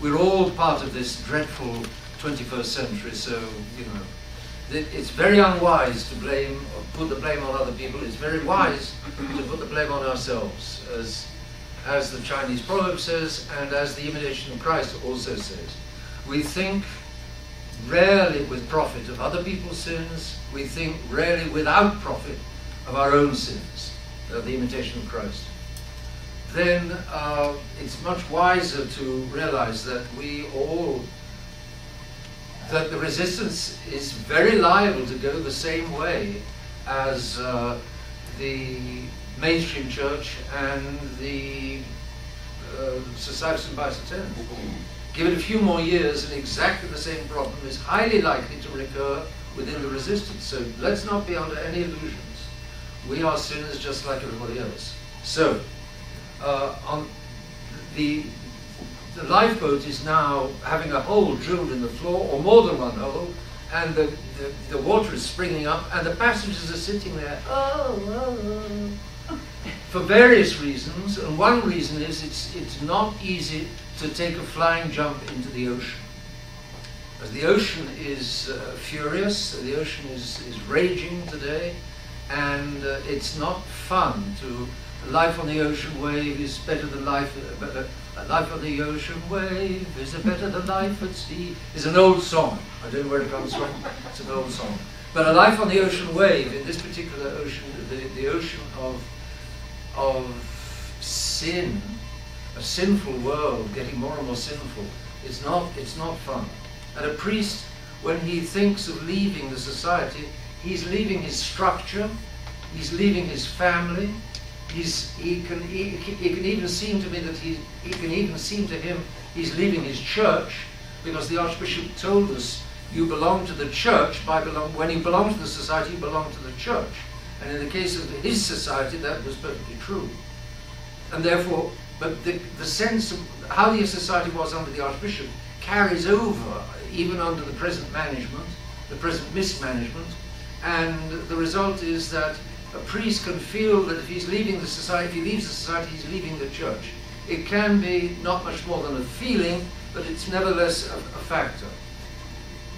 we're all part of this dreadful 21st century, so, you know, it's very unwise to blame or put the blame on other people. It's very wise to put the blame on ourselves, as the Chinese proverb says, and as the Imitation of Christ also says. We think rarely with profit of other people's sins. We think rarely without profit of our own sins, the Imitation of Christ. Then it's much wiser to realize that that the resistance is very liable to go the same way as the mainstream church and the Society of St. Vincent X. Give it a few more years and exactly the same problem is highly likely to recur within the resistance. So let's not be under any illusions. We are sinners just like everybody else. So on the lifeboat is now having a hole drilled in the floor, or more than one hole, and the water is springing up, and the passengers are sitting there, for various reasons. And one reason is it's not easy to take a flying jump into the ocean. As the ocean is furious, the ocean is raging today, and it's not fun to. Life on the ocean wave is better than life. Life on the ocean wave is better than life at sea. It's an old song. I don't know where it comes from. It's an old song. But a life on the ocean wave, in this particular ocean, the ocean of sin, a sinful world getting more and more sinful, it's not fun. And a priest, when he thinks of leaving the society, he's leaving his structure, he's leaving his family. It can even seem to me that it can even seem to him he's leaving his church, because the Archbishop told us you belong to the church when you belong to the society, you belong to the church. And in the case of his society, that was perfectly true. And therefore, but the sense of how the society was under the Archbishop carries over even under the present management, the present mismanagement, and the result is that a priest can feel that if he's leaving the society, if he leaves the society, he's leaving the church. It can be not much more than a feeling, but it's nevertheless a factor.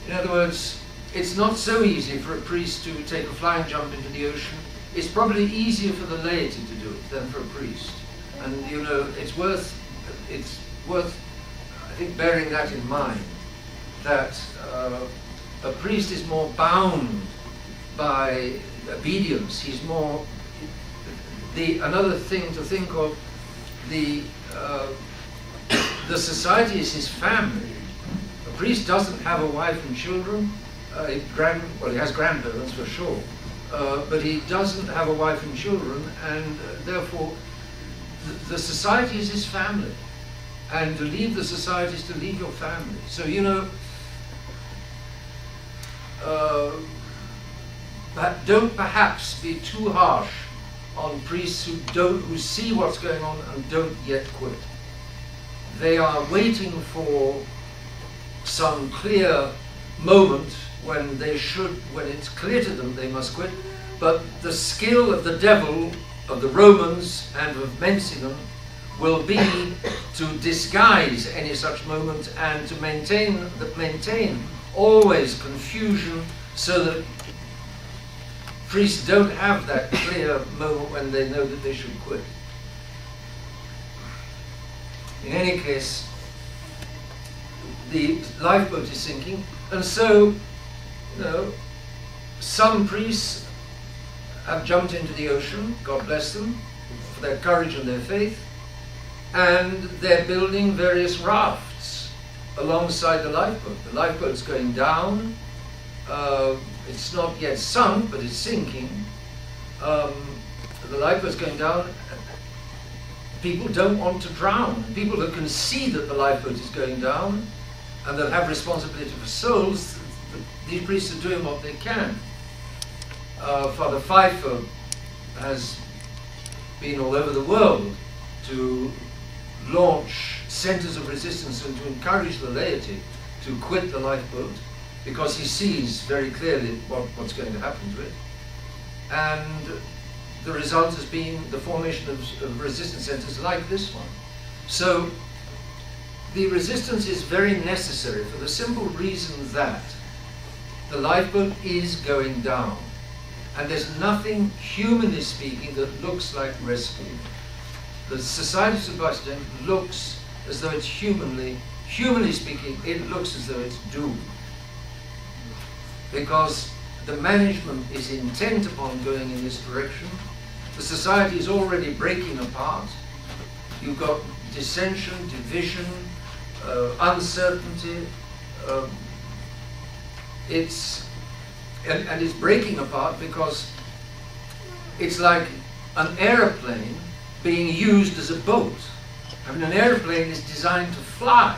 In other words, it's not so easy for a priest to take a flying jump into the ocean. It's probably easier for the laity to do it than for a priest. And you know, it's worth, I think, bearing that in mind, that a priest is more bound by obedience. He's more, another thing to think of, the society is his family. A priest doesn't have a wife and children. He has grandparents for sure, but he doesn't have a wife and children, and therefore the society is his family. And to leave the society is to leave your family. So, you know, don't perhaps be too harsh on priests who see what's going on and don't yet quit. They are waiting for some clear moment when it's clear to them they must quit. But the skill of the devil, of the Romans and of Mensinum, will be to disguise any such moment and to maintain always confusion, so that priests don't have that clear moment when they know that they should quit. In any case, the lifeboat is sinking, and so, you know, some priests have jumped into the ocean, God bless them, for their courage and their faith, and they're building various rafts alongside the lifeboat. The lifeboat's going down. It's not yet sunk, but it's sinking. The lifeboat's going down. People don't want to drown. People who can see that the lifeboat is going down and that have responsibility for souls, these priests are doing what they can. Father Pfeiffer has been all over the world to launch centers of resistance and to encourage the laity to quit the lifeboat, because he sees very clearly what's going to happen to it. And the result has been the formation of resistance centers like this one. So the resistance is very necessary for the simple reason that the lifeboat is going down. And there's nothing, humanly speaking, that looks like rescue. The Society of Sebastian looks as though it's humanly speaking, it looks as though it's doomed. Because the management is intent upon going in this direction. The society is already breaking apart. You've got dissension, division, uncertainty. It's breaking apart because it's like an airplane being used as a boat. I mean, an airplane is designed to fly.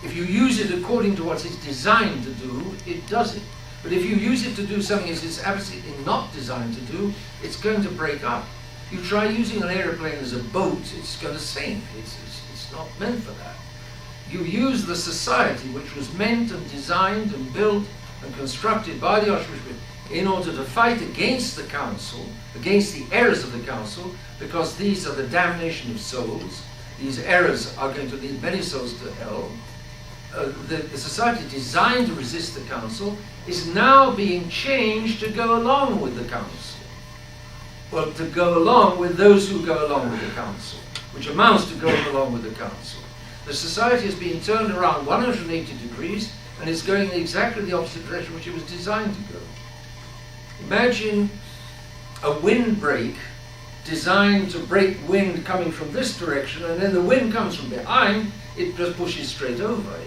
If you use it according to what it's designed to do, it does it. But if you use it to do something it's absolutely not designed to do, it's going to break up. You try using an airplane as a boat, it's going to sink. It's not meant for that. You use the society which was meant and designed and built and constructed by the Archbishop in order to fight against the council, against the errors of the council, because these are the damnation of souls. These errors are going to lead many souls to hell. The society designed to resist the council is now being changed to go along with the council. Well, to go along with those who go along with the council, which amounts to going along with the council. The society has been turned around 180 degrees and is going in exactly the opposite direction which it was designed to go. Imagine a windbreak designed to break wind coming from this direction, and then the wind comes from behind, it just pushes straight over.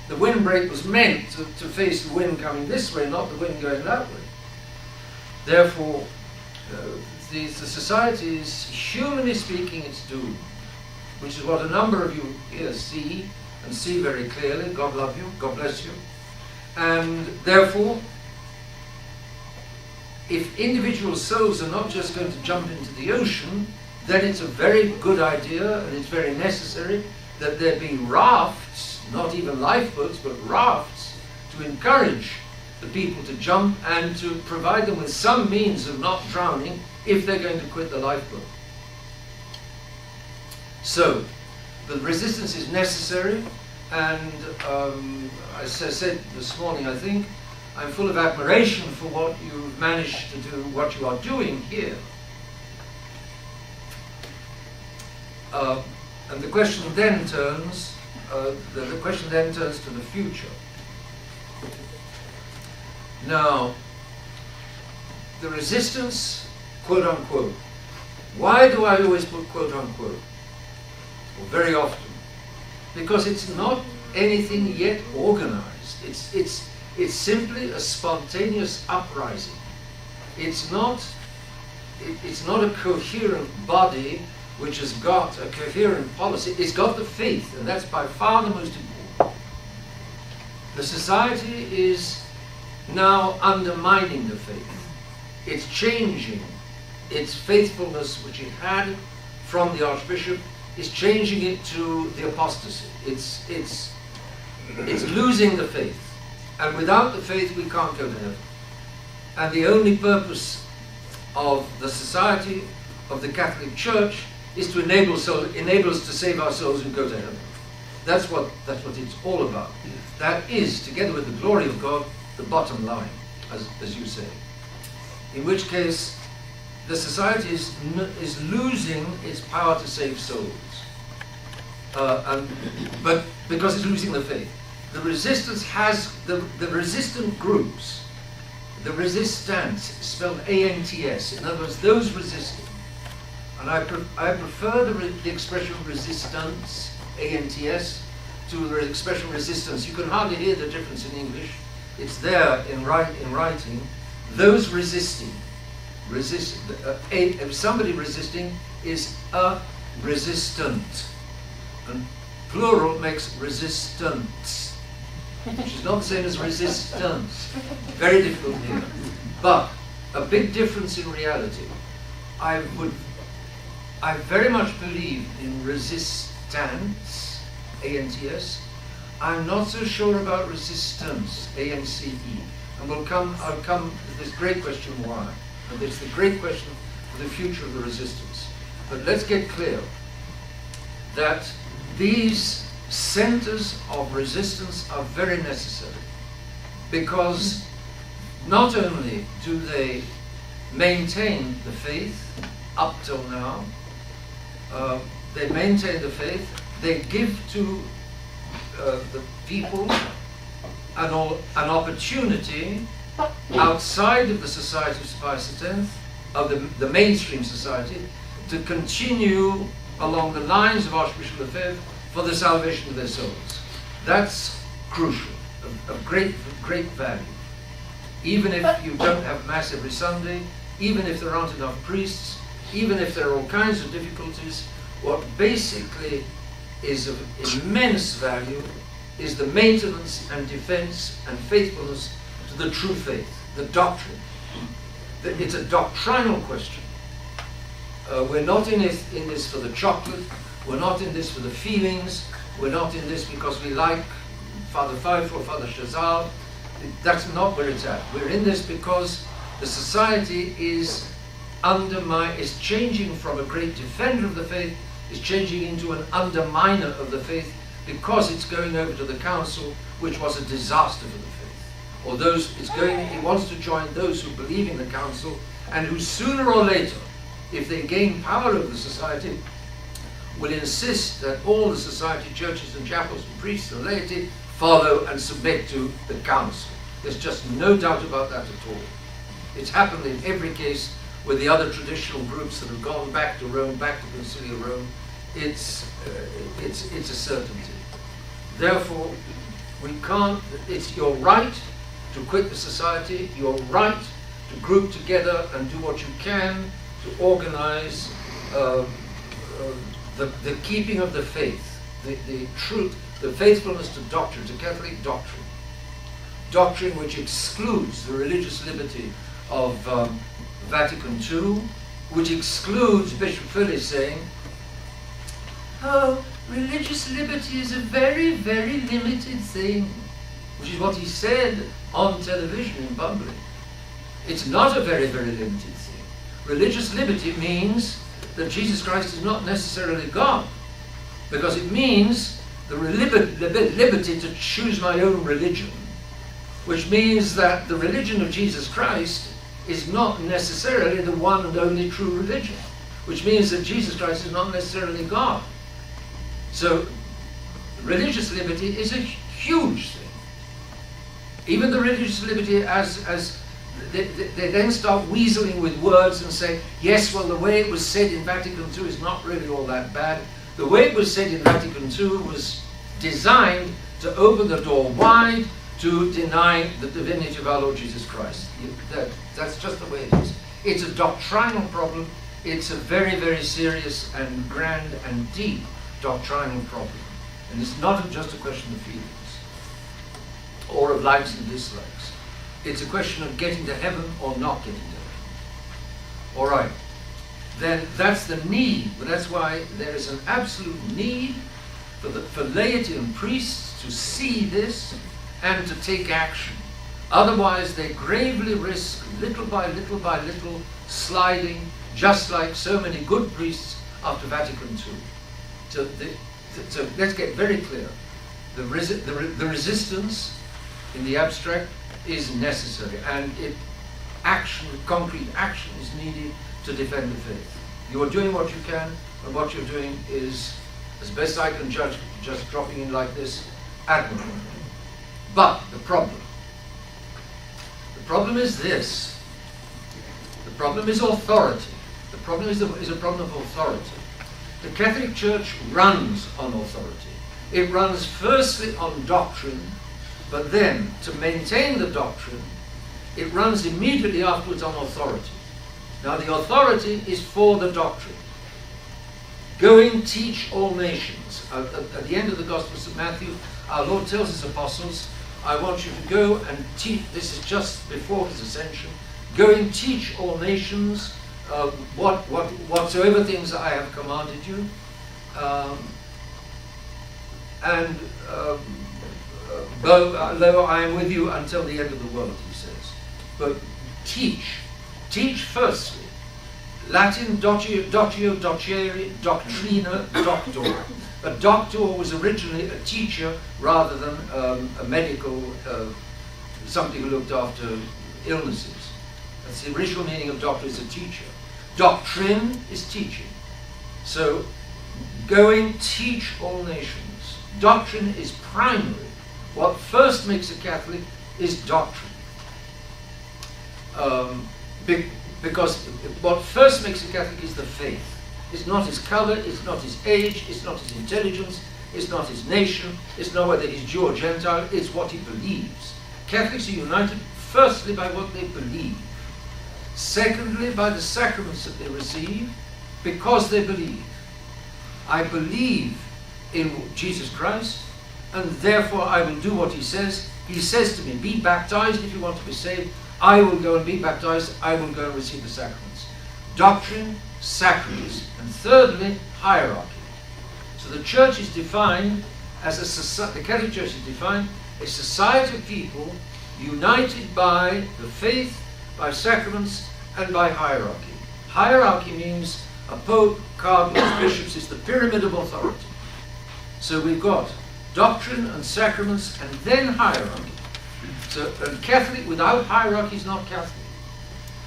The windbreak was meant to face the wind coming this way, not the wind going that way. Therefore, the society is, humanly speaking, it's doomed, which is what a number of you here see, and see very clearly. God love you, God bless you. And therefore, if individual souls are not just going to jump into the ocean, then it's a very good idea, and it's very necessary that there be rafts, not even lifeboats, but rafts, to encourage the people to jump and to provide them with some means of not drowning if they're going to quit the lifeboat. So, the resistance is necessary, and as I said this morning, I think, I'm full of admiration for what you've managed to do, what you are doing here. And the question then turns, to the future. Now, the resistance, quote unquote. Why do I always put quote unquote? Well, very often. Because it's not anything yet organized. It's simply a spontaneous uprising. It's not a coherent body which has got a coherent policy. It's got the faith, and that's by far the most important. The society is now undermining the faith. It's changing its faithfulness which it had from the Archbishop, is changing it to the apostasy. It's losing the faith. And without the faith, we can't go to heaven. And the only purpose of the society, of the Catholic Church, is to enable us to save our souls and go to heaven. That's what it's all about. That is, together with the glory of God, the bottom line, as you say. In which case, the society is losing its power to save souls. But because it's losing the faith. The resistance has, the resistant groups, the resistance, spelled A-N-T-S, in other words, those resisting. And I prefer the expression resistance, A-N-T-S, to the expression resistance. You can hardly hear the difference in English. It's there in writing. Those resisting. If somebody resisting is a resistant. And plural makes resistance, which is not the same as resistance. Very difficult here. But a big difference in reality. I very much believe in resistance, A-N-T-S. I'm not so sure about resistance, A-N-C-E. And I'll come to this great question why. And it's the great question for the future of the resistance. But let's get clear that these centers of resistance are very necessary, because not only do they maintain the faith up till now, they maintain the faith, they give to the people an opportunity outside of the Society of Pius X, of the mainstream society, to continue along the lines of Archbishop Lefebvre for the salvation of their souls. That's crucial, of great value. Even if you don't have Mass every Sunday, even if there aren't enough priests, even if there are all kinds of difficulties, what basically is of immense value is the maintenance and defense and faithfulness to the true faith, the doctrine. It's a doctrinal question. We're not in this for the chocolate, we're not in this for the feelings, we're not in this because we like Father Pfeiffer or Father Chazal. That's not where it's at. We're in this because the society is changing from a great defender of the faith, is changing into an underminer of the faith, because it's going over to the council, which was a disaster for the faith. Or it wants to join those who believe in the council, and who sooner or later, if they gain power over the society, will insist that all the society, churches and chapels and priests and laity follow and submit to the council. There's just no doubt about that at all. It's happened in every case with the other traditional groups that have gone back to Rome, back to Conciliar Rome. It's a certainty. Therefore, it's your right to quit the society, your right to group together and do what you can to organize the keeping of the faith, the truth, the faithfulness to doctrine, to Catholic doctrine. Doctrine which excludes the religious liberty of Vatican II, which excludes Bishop Philly saying, oh, religious liberty is a very, very limited thing, which is what he said on television in public. It's not a very, very limited thing. Religious liberty means that Jesus Christ is not necessarily God, because it means the liberty to choose my own religion, which means that the religion of Jesus Christ is not necessarily the one and only true religion, which means that Jesus Christ is not necessarily God. So religious liberty is a huge thing. Even the religious liberty as they then start weaseling with words and say, yes, well, the way it was said in Vatican II is not really all that bad. The way it was said in Vatican II was designed to open the door wide to deny the divinity of our Lord Jesus Christ. That's just the way it is. It's a doctrinal problem. It's a very, very serious and grand and deep doctrinal problem. And it's not just a question of feelings or of likes and dislikes. It's a question of getting to heaven or not getting to heaven. All right. Then that's the need. But that's why there is an absolute need for laity and priests to see this and to take action. Otherwise, they gravely risk, little by little, sliding, just like so many good priests after Vatican II. So let's get very clear. The resistance in the abstract is necessary, and concrete action is needed to defend the faith. You are doing what you can, and what you're doing is, as best I can judge, just dropping in like this, admirable. But the problem is this. The problem is authority. The problem is a problem of authority. The Catholic Church runs on authority. It runs firstly on doctrine, but then, to maintain the doctrine, it runs immediately afterwards on authority. Now, the authority is for the doctrine. Go and teach all nations. At the end of the Gospel of St. Matthew, our Lord tells his apostles, I want you to go and teach, this is just before his ascension, go and teach all nations whatsoever things I have commanded you, lo, I am with you until the end of the world, he says. But teach firstly, Latin doctio, docere, doctrina, doctor. A doctor was originally a teacher rather than a medical, somebody who looked after illnesses. That's the original meaning of doctor, is a teacher. Doctrine is teaching. So, going, teach all nations. Doctrine is primary. What first makes a Catholic is doctrine. Because what first makes a Catholic is the faith. It's not his colour, it's not his age, it's not his intelligence, it's not his nation, it's not whether he's Jew or Gentile, it's what he believes. Catholics are united firstly by what they believe. Secondly, by the sacraments that they receive, because they believe. I believe in Jesus Christ, and therefore I will do what he says. He says to me, be baptized if you want to be saved. I will go and be baptized. I will go and receive the sacraments. Doctrine, sacraments. And thirdly, hierarchy. So the church is defined as a society, the Catholic Church is defined a society of people united by the faith, by sacraments, and by hierarchy. Hierarchy means a pope, cardinals, bishops is the pyramid of authority. So we've got doctrine and sacraments and then hierarchy. So a Catholic without hierarchy is not Catholic.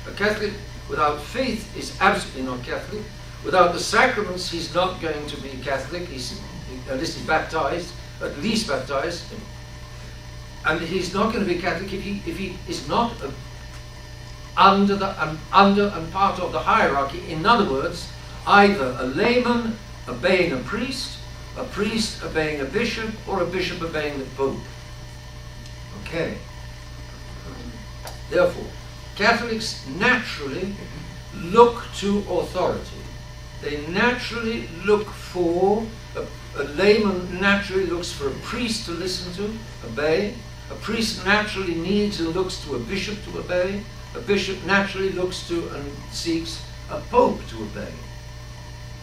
A Catholic without faith is absolutely not Catholic. Without the sacraments, he's not going to be Catholic. He's at least baptized, and he's not going to be Catholic if he is not under and part of the hierarchy. In other words, either a layman obeying a priest obeying a bishop, or a bishop obeying the pope. Okay. Therefore, Catholics naturally look to authority. They naturally look for, a layman naturally looks for a priest to listen to, obey. A priest naturally needs and looks to a bishop to obey. A bishop naturally looks to and seeks a pope to obey.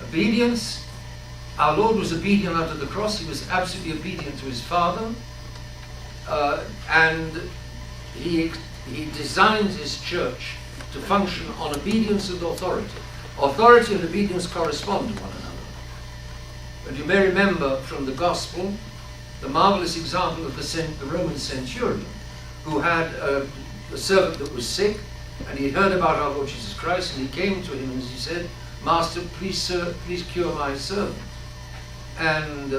Obedience. Our Lord was obedient unto the cross. He was absolutely obedient to his Father. And he designed his church to function on obedience and authority. Authority and obedience correspond to one another. And you may remember from the Gospel the marvelous example of the Roman centurion who had a servant that was sick, and he heard about our Lord Jesus Christ, and he came to him and he said, Master, please cure my servant. And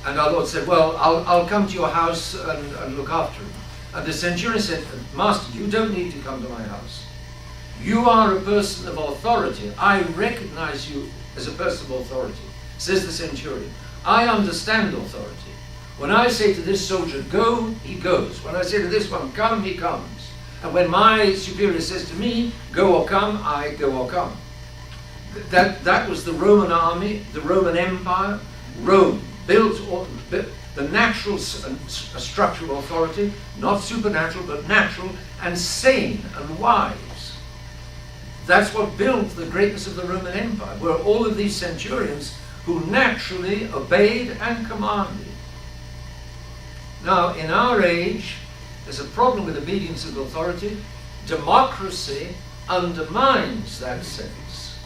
our Lord said, well, I'll come to your house and look after him. And the centurion said, Master, you don't need to come to my house. You are a person of authority. I recognize you as a person of authority. Says the centurion, I understand authority. When I say to this soldier, go, he goes. When I say to this one, come, he comes. And when my superior says to me, go or come, I go or come. That was the Roman army, the Roman Empire. Rome built the natural structure of authority, not supernatural, but natural and sane and wise. That's what built the greatness of the Roman Empire, were all of these centurions who naturally obeyed and commanded. Now, in our age, there's a problem with obedience and authority. Democracy undermines that sense.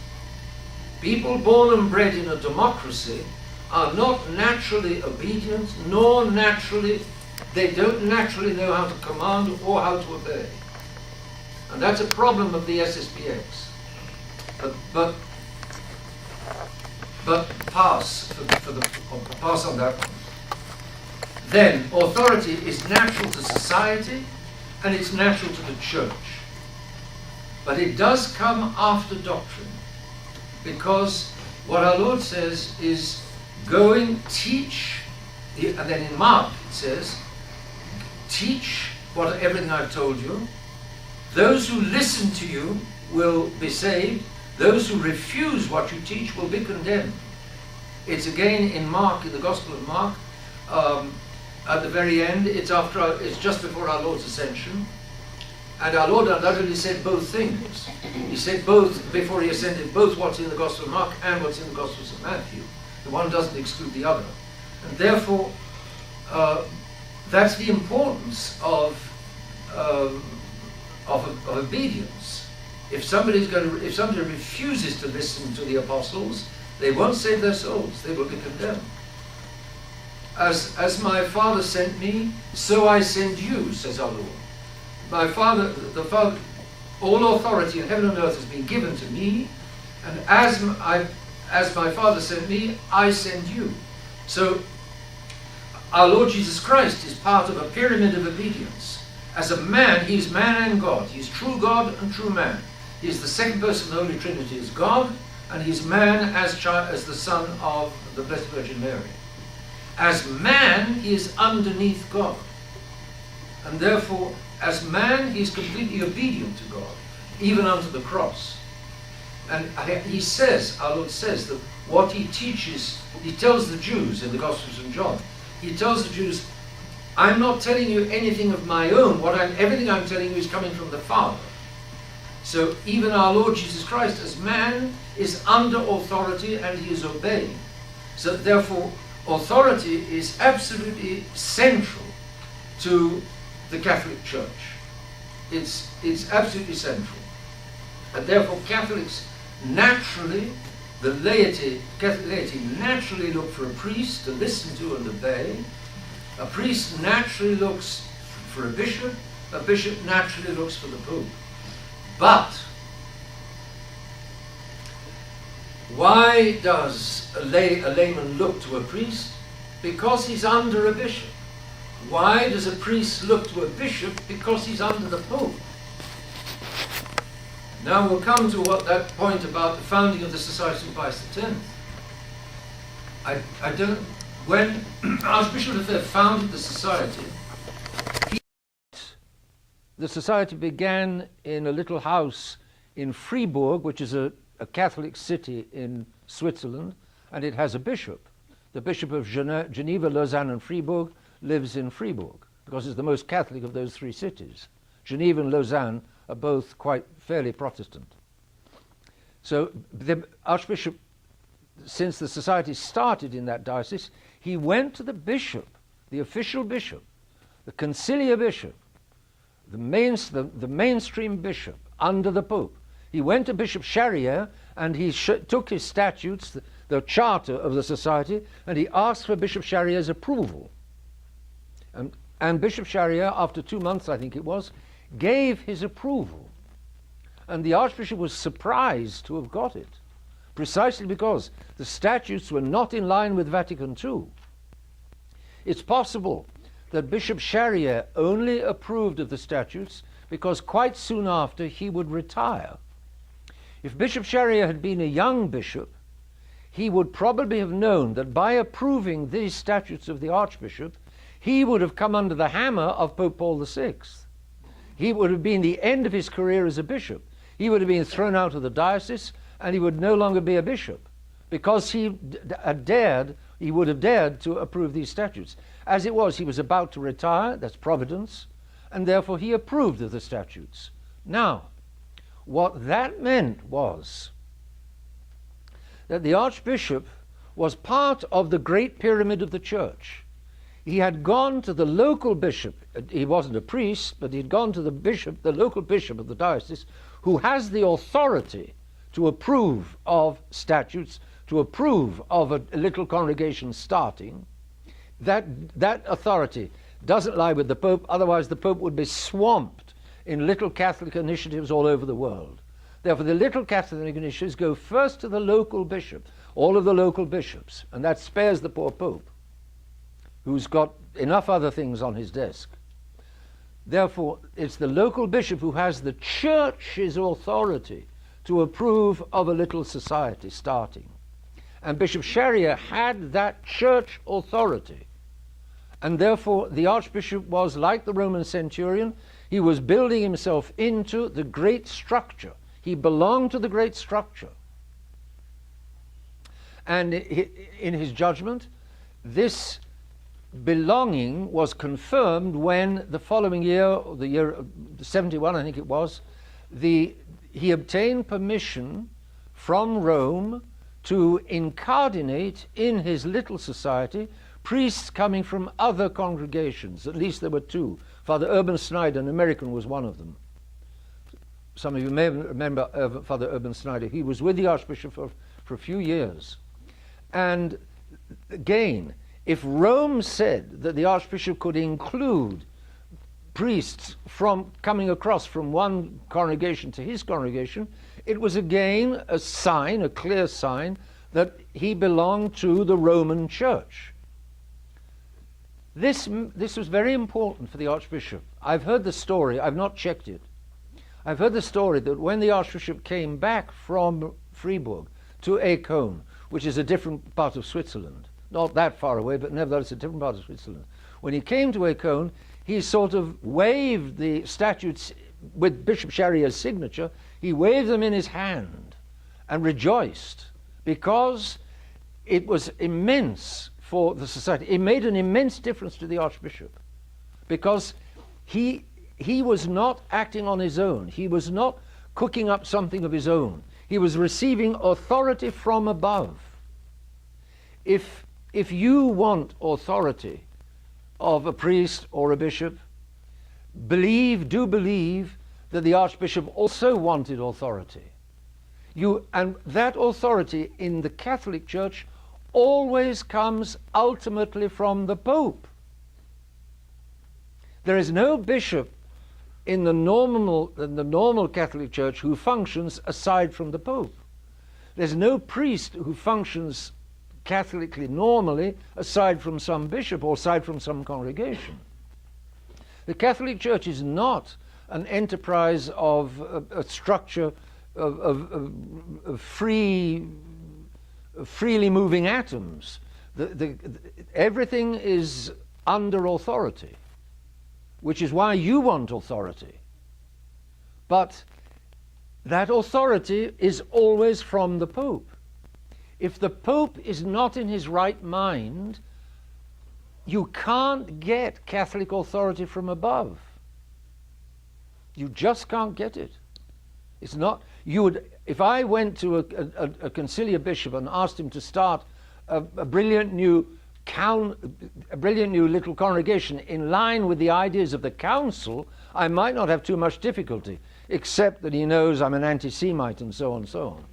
People born and bred in a democracy are not naturally obedient, nor they don't naturally know how to command or how to obey. And that's a problem of the SSPX. But pass on that one. Then, authority is natural to society and it's natural to the church. But it does come after doctrine, because what our Lord says is, going, teach, and then in Mark it says, teach everything I've told you. Those who listen to you will be saved. Those who refuse what you teach will be condemned. It's again in Mark, in the Gospel of Mark, at the very end. It's just before our Lord's ascension, and our Lord undoubtedly said both things. He said both before he ascended, both what's in the Gospel of Mark and what's in the Gospel of Matthew. The one doesn't exclude the other, and therefore that's the importance of obedience. If somebody refuses to listen to the apostles, they won't save their souls. They will be condemned. As my Father sent me, so I send you, says our Lord. My Father, all authority in heaven and earth has been given to me, and as my Father sent me, I send you. So our Lord Jesus Christ is part of a pyramid of obedience. As a man, he is man and God. He is true God and true man. He is the second person of the Holy Trinity as God, and he is man as the son of the Blessed Virgin Mary. As man, he is underneath God. And therefore, as man, he is completely obedient to God, even unto the cross. And he says, our Lord says, that what he teaches, he tells the Jews in the Gospel of St. John, he tells the Jews, I'm not telling you anything of my own. Everything I'm telling you is coming from the Father. So even our Lord Jesus Christ, as man, is under authority and he is obeying. So therefore, authority is absolutely central to the Catholic Church. It's absolutely central. And therefore Catholics naturally, Catholic laity naturally look for a priest to listen to and obey. A priest naturally looks for a bishop naturally looks for the Pope. But why does a layman look to a priest? Because he's under a bishop. Why does a priest look to a bishop? Because he's under the Pope. Now we'll come to that point about the founding of the Society of Pius X. When Archbishop Lefebvre founded the society, the society began in a little house in Fribourg, which is a Catholic city in Switzerland, and it has a bishop. The Bishop of Geneva, Lausanne, and Fribourg lives in Fribourg because it's the most Catholic of those three cities. Geneva and Lausanne are both quite fairly Protestant. So the Archbishop, since the society started in that diocese, he went to the bishop, the official bishop, the conciliar bishop, the mainstream bishop under the Pope. He went to Bishop Charrière and he took his statutes, the charter of the society, and he asked for Bishop Charrière's approval. And Bishop Charrière, after 2 months, I think it was, gave his approval. And the Archbishop was surprised to have got it, precisely because the statutes were not in line with Vatican II. It's possible that Bishop Charrière only approved of the statutes because quite soon after he would retire. If Bishop Charrière had been a young bishop, he would probably have known that by approving these statutes of the Archbishop, he would have come under the hammer of Pope Paul VI. He would have been the end of his career as a bishop. He would have been thrown out of the diocese and he would no longer be a bishop because he would have dared to approve these statutes. As it was, he was about to retire, that's Providence, and therefore he approved of the statutes. Now, what that meant was that the Archbishop was part of the great pyramid of the Church. He had gone to the local bishop, he wasn't a priest, but he'd gone to the bishop, the local bishop of the diocese, who has the authority to approve of statutes, to approve of a little congregation starting. That authority doesn't lie with the Pope, otherwise the Pope would be swamped in little Catholic initiatives all over the world. Therefore, the little Catholic initiatives go first to the local bishop, all of the local bishops, and that spares the poor Pope, who's got enough other things on his desk. Therefore, it's the local bishop who has the Church's authority to approve of a little society starting. And Bishop Charrière had that Church authority. And therefore, the Archbishop was like the Roman centurion. He was building himself into the great structure. He belonged to the great structure. And in his judgment, this belonging was confirmed when the following year, the year 71, I think it was, he obtained permission from Rome to incardinate in his little society priests coming from other congregations. At least there were two. Father Urban Snyder, an American, was one of them. some of you may remember Father Urban Snyder. He was with the Archbishop for a few years. And again, if Rome said that the Archbishop could include priests from coming across from one congregation to his congregation, it was again a sign, a clear sign, that he belonged to the Roman Church. This was very important for the Archbishop. I've heard the story, I've not checked it. I've heard the story that when the Archbishop came back from Fribourg to Ancône, which is a different part of Switzerland, not that far away, but nevertheless a different part of Switzerland. When he came to Ancône, he sort of waved the statutes with Bishop Charrier's signature. He waved them in his hand and rejoiced because it was immense for the society. It made an immense difference to the Archbishop because he was not acting on his own. He was not cooking up something of his own. He was receiving authority from above. If you want authority of a priest or a bishop, do believe that the Archbishop also wanted authority. And that authority in the Catholic Church always comes ultimately from the Pope. There is no bishop in the normal Catholic Church who functions aside from the Pope. There's no priest who functions Catholically normally aside from some bishop or aside from some congregation. The Catholic Church is not an enterprise of a structure of freely moving atoms. Everything is under authority, which is why you want authority. But that authority is always from the Pope. If the Pope is not in his right mind, you can't get Catholic authority from above. You just can't get it. It's not, if I went to a conciliar bishop and asked him to start a brilliant new little congregation in line with the ideas of the council, I might not have too much difficulty, except that he knows I'm an anti-Semite and so on and so on.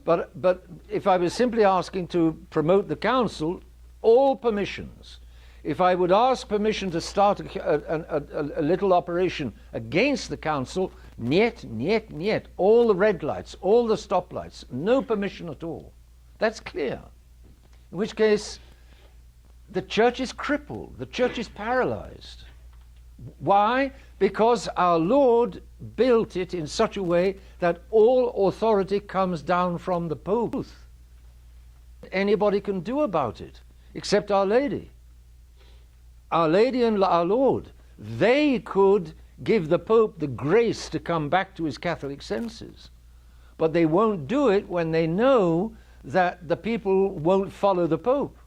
But if I was simply asking to promote the council, all permissions. If I would ask permission to start a little operation against the council, niet, niet, niet, all the red lights, all the stop lights, no permission at all. That's clear. In which case, the church is crippled, the church is paralyzed. Why? Because our Lord built it in such a way that all authority comes down from the Pope. Anybody can do about it, except Our Lady. Our Lady and our Lord, they could give the Pope the grace to come back to his Catholic senses. But they won't do it when they know that the people won't follow the Pope.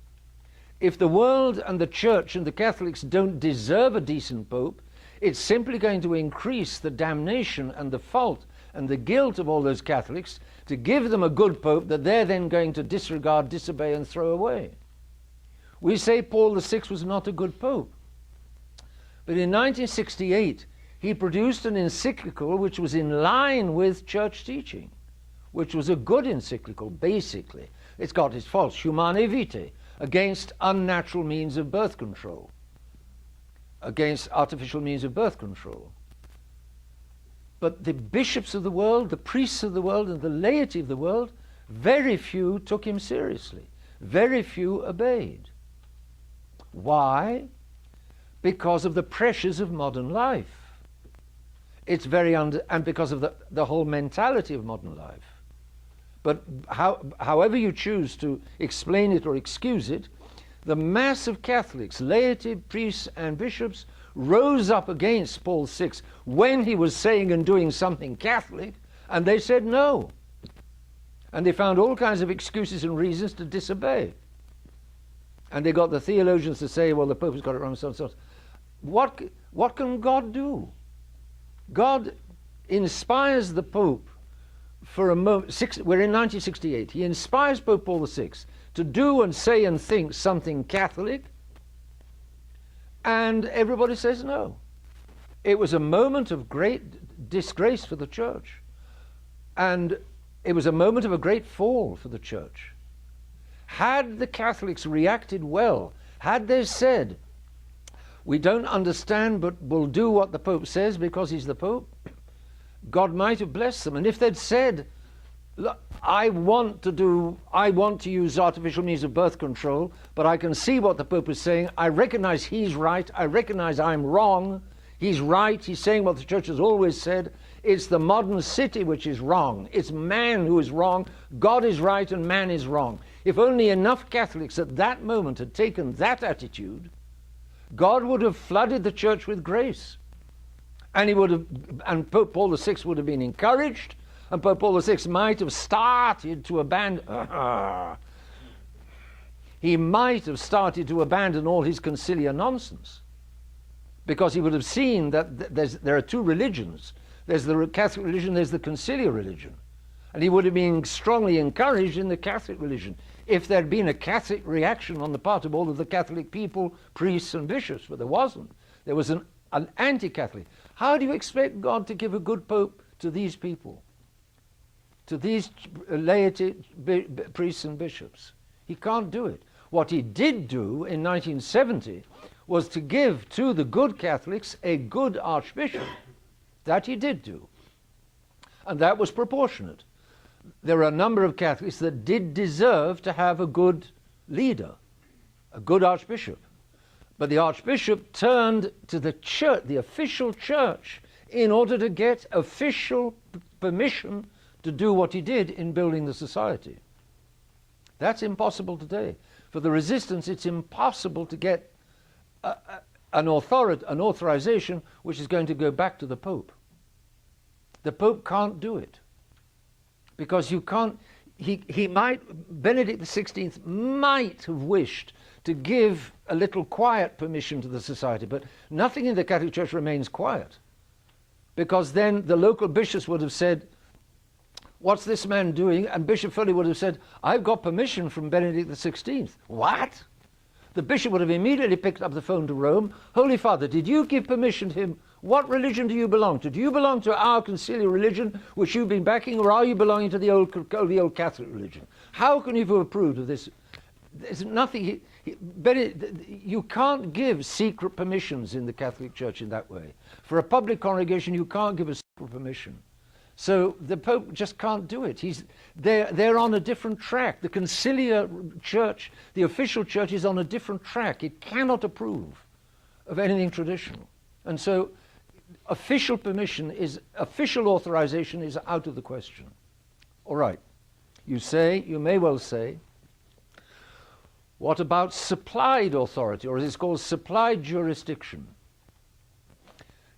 If the world and the Church and the Catholics don't deserve a decent Pope, it's simply going to increase the damnation and the fault and the guilt of all those Catholics to give them a good Pope that they're then going to disregard, disobey, and throw away. We say Paul VI was not a good Pope. But in 1968, he produced an encyclical which was in line with church teaching, which was a good encyclical, basically. It's got its faults, Humanae Vitae, against unnatural means of birth control, against artificial means of birth control. But the bishops of the world, the priests of the world, and the laity of the world, very few took him seriously. Very few obeyed. Why? Because of the pressures of modern life. It's and because of the whole mentality of modern life. But however you choose to explain it or excuse it, the mass of Catholics, laity, priests, and bishops rose up against Paul VI when he was saying and doing something Catholic, and they said no. And they found all kinds of excuses and reasons to disobey. And they got the theologians to say, well, the Pope has got it wrong, so on, so on. What can God do? God inspires the Pope for a moment. We're in 1968. He inspires Pope Paul VI to do and say and think something Catholic, and everybody says no. It was a moment of great disgrace for the church. And it was a moment of a great fall for the church. Had the Catholics reacted well, had they said, we don't understand, but we'll do what the Pope says because he's the Pope, God might have blessed them. And if they'd said, look, I want to use artificial means of birth control, but I can see what the Pope is saying. I recognize he's right. I recognize I'm wrong. He's right. He's saying what the Church has always said. It's the modern city which is wrong. It's man who is wrong. God is right and man is wrong. If only enough Catholics at that moment had taken that attitude, God would have flooded the Church with grace. And and Pope Paul VI would have been encouraged, and Pope Paul VI might have started to abandon he might have started to abandon all his conciliar nonsense, because he would have seen that there are two religions. There's the Catholic religion, there's the conciliar religion. And he would have been strongly encouraged in the Catholic religion if there'd been a Catholic reaction on the part of all of the Catholic people, priests and bishops, but there wasn't. There was an anti-Catholic. How do you expect God to give a good pope to these people, to these laity, priests and bishops? He can't do it. What he did do in 1970 was to give to the good Catholics a good archbishop. That he did do. And that was proportionate. There are a number of Catholics that did deserve to have a good leader, a good archbishop. But the archbishop turned to the church, the official church, in order to get official permission to do what he did in building the society. That's impossible today. For the resistance, it's impossible to get an authorization which is going to go back to the Pope. The Pope can't do it. Because you can't, Benedict XVI might have wished to give a little quiet permission to the society, but nothing in the Catholic Church remains quiet. Because then the local bishops would have said, what's this man doing? And Bishop Foley would have said, I've got permission from Benedict XVI. What? The bishop would have immediately picked up the phone to Rome. Holy Father, did you give permission to him? What religion do you belong to? Do you belong to our conciliar religion, which you've been backing, or are you belonging to the old Catholic religion? How can you have approved of this? There's nothing. You can't give secret permissions in the Catholic Church in that way. For a public congregation, you can't give a secret permission. So the Pope just can't do it. They're on a different track. The conciliar church, the official church, is on a different track. It cannot approve of anything traditional. And so official authorization is out of the question. All right. You may well say, what about supplied authority, or as it's called, supplied jurisdiction?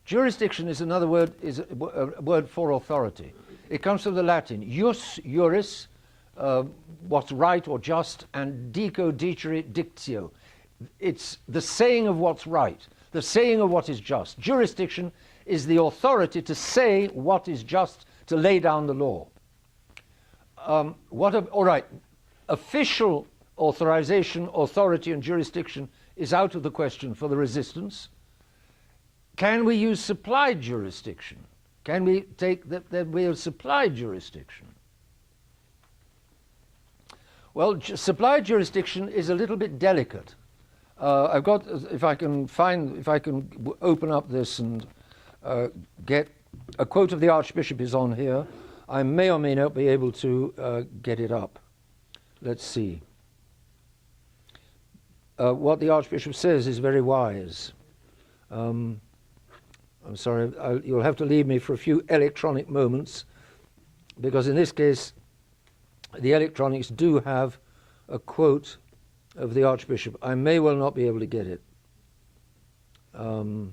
Jurisdiction is another word, is a word for authority. It comes from the Latin jus, juris, what's right or just, and dico, dicere, dictio. It's the saying of what's right, the saying of what is just. Jurisdiction is the authority to say what is just, to lay down the law. All right, official authorization, authority, and jurisdiction is out of the question for the resistance. Can we use supplied jurisdiction? Can we take that we have supplied jurisdiction? Well, supplied jurisdiction is a little bit delicate. I've got, if I can open up this and get a quote of the Archbishop is on here. I may or may not be able to get it up. Let's see. What the Archbishop says is very wise. I'm sorry, you'll have to leave me for a few electronic moments, because in this case, the electronics do have a quote of the Archbishop. I may well not be able to get it. Oh,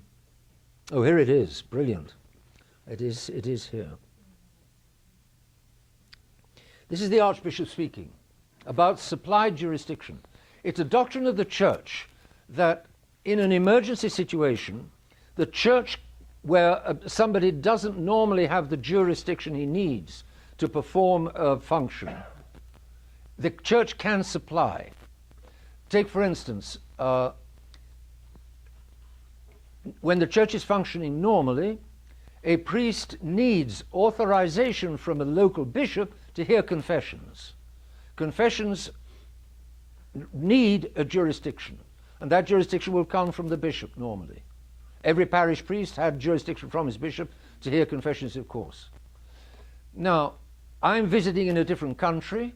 here it is. Brilliant. It is here. This is the Archbishop speaking about supplied jurisdiction. It's a doctrine of the Church that in an emergency situation, the Church, where somebody doesn't normally have the jurisdiction he needs to perform a function, the Church can supply. Take, for instance, when the church is functioning normally, a priest needs authorization from a local bishop to hear confessions. Confessions need a jurisdiction, and that jurisdiction will come from the bishop normally. Every parish priest had jurisdiction from his bishop to hear confessions, of course. Now, I'm visiting in a different country,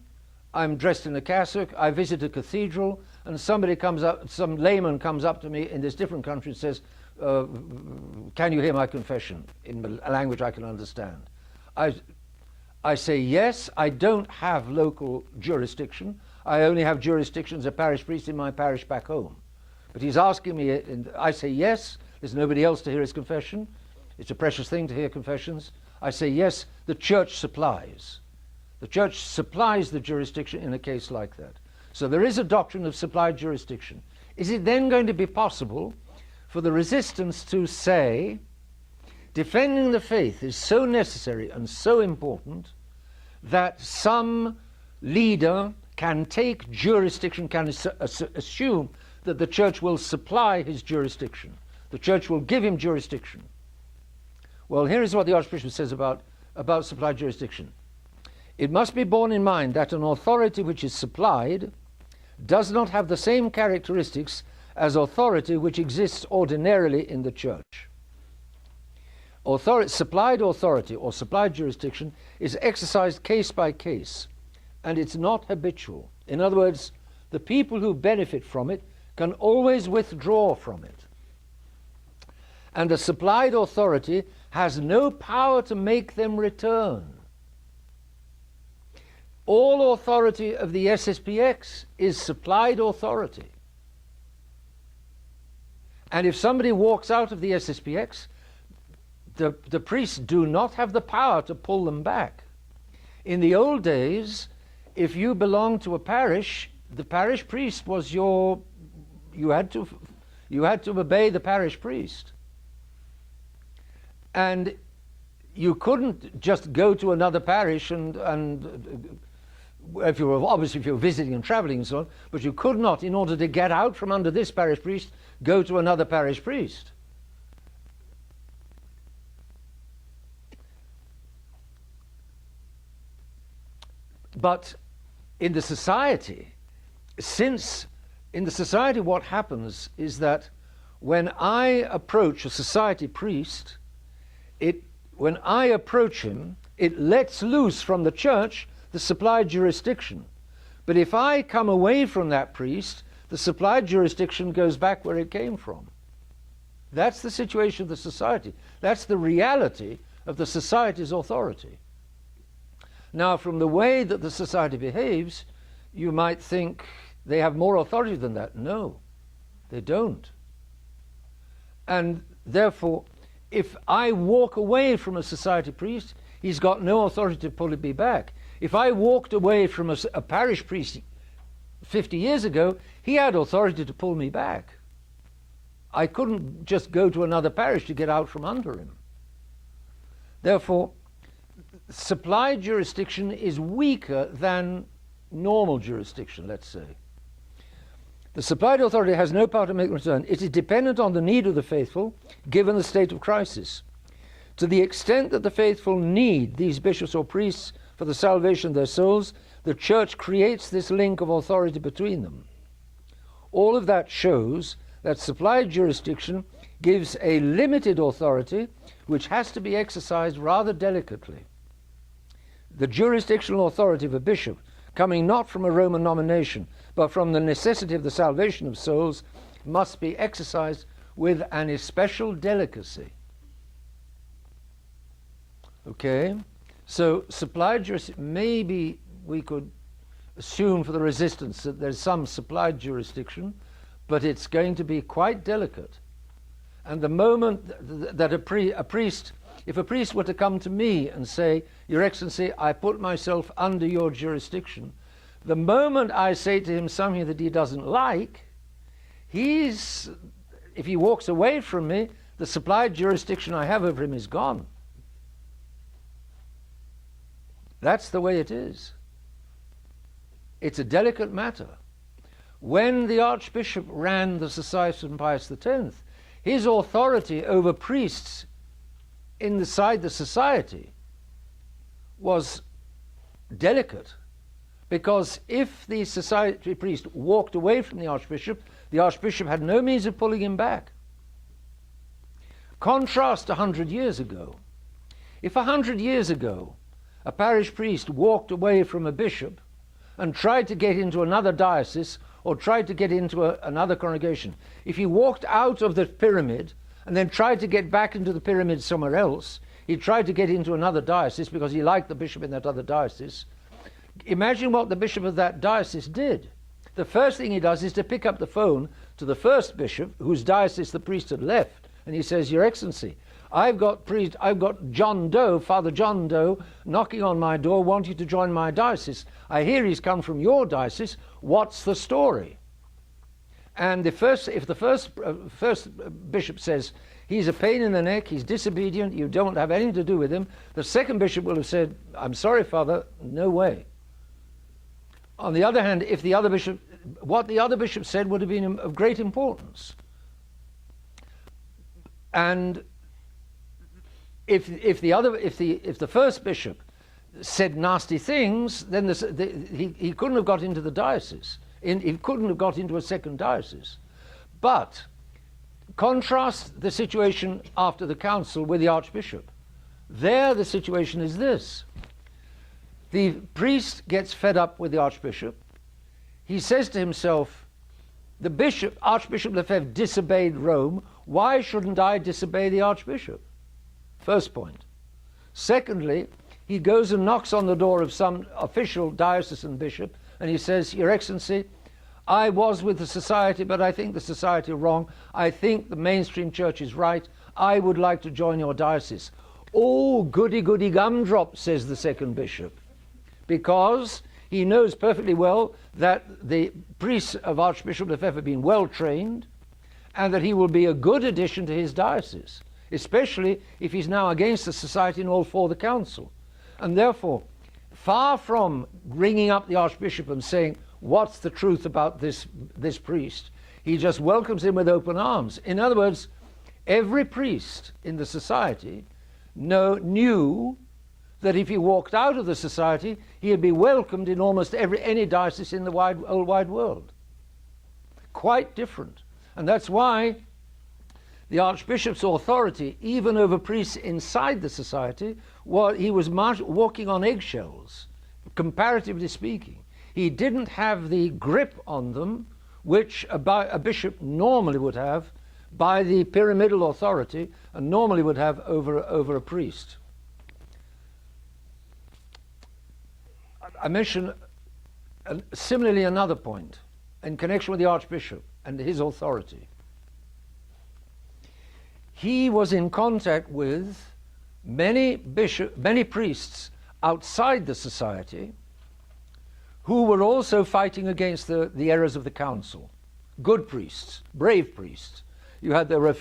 I'm dressed in a cassock, I visit a cathedral, and somebody comes up, some layman comes up to me in this different country and says, can you hear my confession in a language I can understand? I say yes. I don't have local jurisdiction. I only have jurisdiction as a parish priest in my parish back home. But he's asking me, and I say yes. There's nobody else to hear his confession. It's a precious thing to hear confessions. I say yes. The church supplies. The church supplies the jurisdiction in a case like that. So there is a doctrine of supplied jurisdiction. Is it then going to be possible for the resistance to say, defending the faith is so necessary and so important that some leader can take jurisdiction, can assume that the church will supply his jurisdiction. The church will give him jurisdiction. Well, here is what the Archbishop says about supplied jurisdiction. It must be borne in mind that an authority which is supplied does not have the same characteristics as authority which exists ordinarily in the church. Supplied authority or supplied jurisdiction is exercised case by case, and it's not habitual. In other words, the people who benefit from it can always withdraw from it. And a supplied authority has no power to make them return. All authority of the SSPX is supplied authority. And if somebody walks out of the SSPX, the priests do not have the power to pull them back. In the old days, if you belonged to a parish, the parish priest was you had to obey the parish priest. And you couldn't just go to another parish and if you were visiting and traveling and so on, but you could not, in order to get out from under this parish priest, go to another parish priest. But in the society, what happens is that when I approach a society priest, when I approach him, it lets loose from the church the supplied jurisdiction. But if I come away from that priest, the supplied jurisdiction goes back where it came from. That's the situation of the society. That's the reality of the society's authority. Now, from the way that the society behaves, you might think they have more authority than that. No, they don't. And therefore, if I walk away from a society priest, he's got no authority to pull me back. If I walked away from a parish priest 50 years ago, he had authority to pull me back. I couldn't just go to another parish to get out from under him. Therefore, supplied jurisdiction is weaker than normal jurisdiction, let's say. The supplied authority has no power to make return. It is dependent on the need of the faithful, given the state of crisis. To the extent that the faithful need these bishops or priests for the salvation of their souls, the church creates this link of authority between them. All of that shows that supplied jurisdiction gives a limited authority which has to be exercised rather delicately. The jurisdictional authority of a bishop, coming not from a Roman nomination, but from the necessity of the salvation of souls, must be exercised with an especial delicacy. Okay? So supplied jurisdiction, maybe we could assume for the resistance that there's some supplied jurisdiction, but it's going to be quite delicate. And the moment that a priest, if a priest were to come to me and say, Your Excellency, I put myself under your jurisdiction, the moment I say to him something that he doesn't like, if he walks away from me, the supplied jurisdiction I have over him is gone. That's the way it is. It's a delicate matter. When the Archbishop ran the Society of St. Pius X, his authority over priests inside the society was delicate, because if the society priest walked away from the archbishop had no means of pulling him back. Contrast 100 years ago. If 100 years ago a parish priest walked away from a bishop and tried to get into another diocese or tried to get into another congregation, if he walked out of the pyramid and then tried to get back into the pyramid somewhere else, he tried to get into another diocese because he liked the bishop in that other diocese, imagine what the bishop of that diocese did. The first thing he does is to pick up the phone to the first bishop, whose diocese the priest had left, and he says, "Your Excellency, I've got John Doe, Father John Doe, knocking on my door, wanting to join my diocese. I hear he's come from your diocese. What's the story?" And if the first bishop says, "He's a pain in the neck, he's disobedient, you don't have anything to do with him," the second bishop will have said, "I'm sorry, Father, no way." On the other hand, if what the other bishop said would have been of great importance. And if the first bishop said nasty things, then he couldn't have got into the diocese. He couldn't have got into a second diocese. But contrast the situation after the council with the archbishop. There the situation is this. The priest gets fed up with the archbishop. He says to himself, Archbishop Lefebvre disobeyed Rome. Why shouldn't I disobey the archbishop? First point. Secondly, he goes and knocks on the door of some official diocesan bishop, and he says, "Your Excellency, I was with the society, but I think the society are wrong. I think the mainstream church is right. I would like to join your diocese." "Oh, goody, goody gumdrop," says the second bishop, because he knows perfectly well that the priests of Archbishop Lefebvre have been well trained, and that he will be a good addition to his diocese, especially if he's now against the society and all for the council. And therefore, far from ringing up the archbishop and saying, "What's the truth about this priest?" he just welcomes him with open arms. In other words, every priest in the society knew that if he walked out of the society, he'd be welcomed in almost any diocese in the whole wide world. Quite different. And that's why the archbishop's authority, even over priests inside the society, he was walking on eggshells, comparatively speaking. He didn't have the grip on them which a bishop normally would have by the pyramidal authority and normally would have over a priest. I mention similarly another point in connection with the archbishop and his authority. He was in contact with many priests outside the society who were also fighting against the errors of the council. Good priests, brave priests. There were a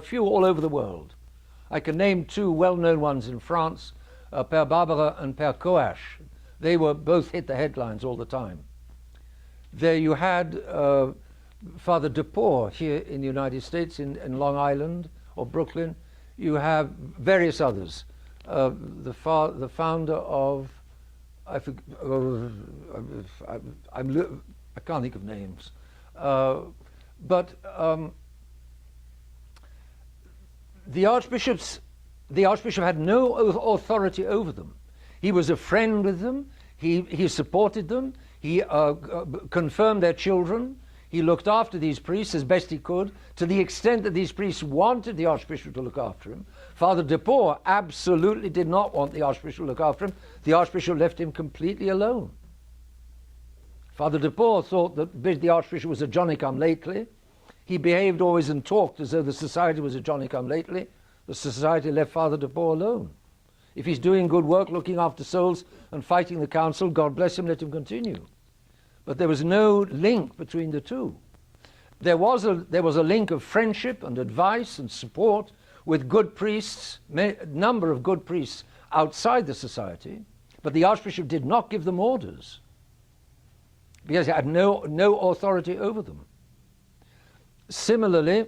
few all over the world. I can name two well-known ones in France, Père Barbara and Père Coache. They were both hit the headlines all the time. There you had Father DePore here in the United States, in Long Island or Brooklyn. You have various others. The founder of, I can't think of names, but the archbishop had no authority over them. He was a friend with them. He supported them. He confirmed their children. He looked after these priests as best he could, to the extent that these priests wanted the archbishop to look after him. Father DePore absolutely did not want the archbishop to look after him. The archbishop left him completely alone. Father DePore thought that the archbishop was a Johnny-come-lately. He behaved always and talked as though the society was a Johnny-come-lately. The society left Father DePore alone. If he's doing good work, looking after souls and fighting the council, God bless him, let him continue. But there was no link between the two. There was a link of friendship and advice and support with good priests, a number of good priests outside the society, but the archbishop did not give them orders because he had no authority over them. Similarly,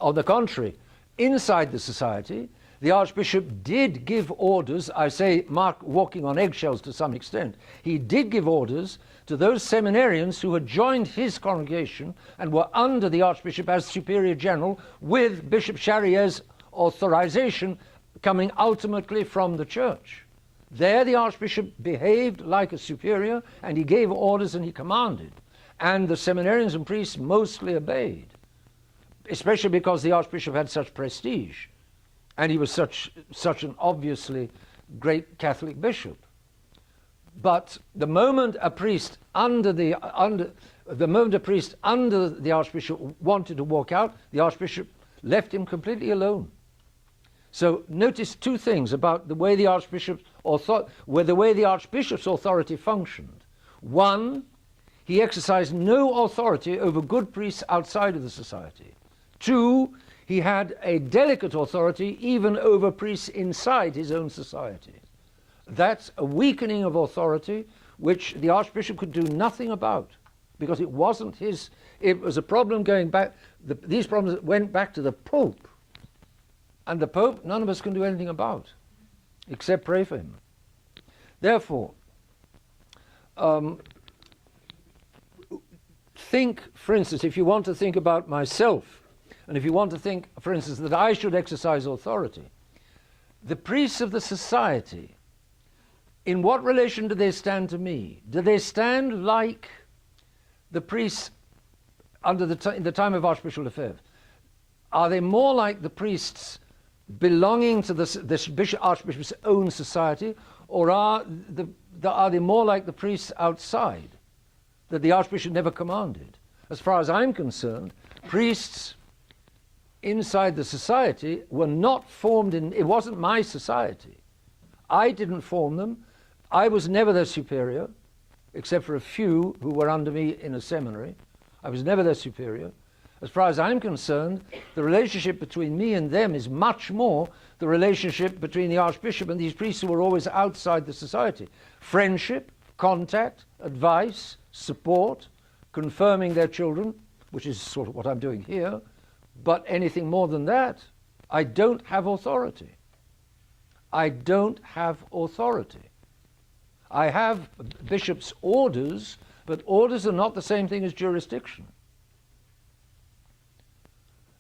On the contrary, inside the society, the Archbishop did give orders, I say Mark walking on eggshells to some extent, he did give orders to those seminarians who had joined his congregation and were under the Archbishop as Superior General, with Bishop Charrier's authorization coming ultimately from the Church. There the Archbishop behaved like a superior, and he gave orders and he commanded. And the seminarians and priests mostly obeyed, especially because the Archbishop had such prestige, and he was such an obviously great Catholic bishop. But the moment a priest under the Archbishop wanted to walk out, the Archbishop left him completely alone. So notice two things about the way the Archbishop's authority functioned. One, he exercised no authority over good priests outside of the society. Two, he had a delicate authority even over priests inside his own society. That's a weakening of authority which the Archbishop could do nothing about, because it wasn't his. It was a problem going back. These problems went back to the Pope. And the Pope, none of us can do anything about, except pray for him. Therefore, think, for instance, if you want to think about myself, and if you want to think, for instance, that I should exercise authority, the priests of the society, in what relation do they stand to me? Do they stand like the priests under in the time of Archbishop Lefebvre? Are they more like the priests belonging to the Archbishop's own society, or are they more like the priests outside that the Archbishop never commanded? As far as I'm concerned, priests inside the society were not formed it wasn't my society. I didn't form them. I was never their superior, except for a few who were under me in a seminary. I was never their superior. As far as I'm concerned, the relationship between me and them is much more the relationship between the Archbishop and these priests who were always outside the society. Friendship, contact, advice, support, confirming their children, which is sort of what I'm doing here, but anything more than that, I don't have authority. I don't have authority. I have bishops' orders, but orders are not the same thing as jurisdiction.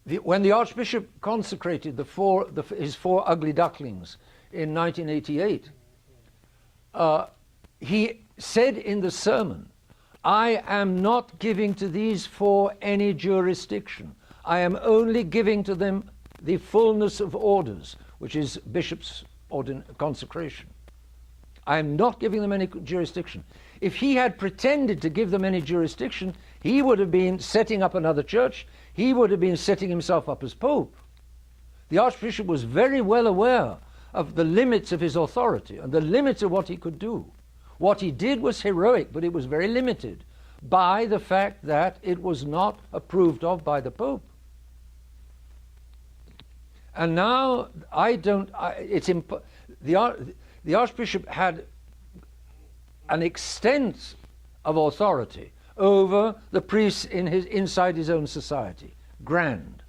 When the Archbishop consecrated his four ugly ducklings in 1988, he said in the sermon, "I am not giving to these four any jurisdiction. I am only giving to them the fullness of orders," which is bishop's consecration. I am not giving them any jurisdiction. If he had pretended to give them any jurisdiction, he would have been setting up another church. He would have been setting himself up as Pope. The Archbishop was very well aware of the limits of his authority and the limits of what he could do. What he did was heroic, but it was very limited by the fact that it was not approved of by the Pope. And now the Archbishop had an extent of authority over the priests inside his own society. Grand.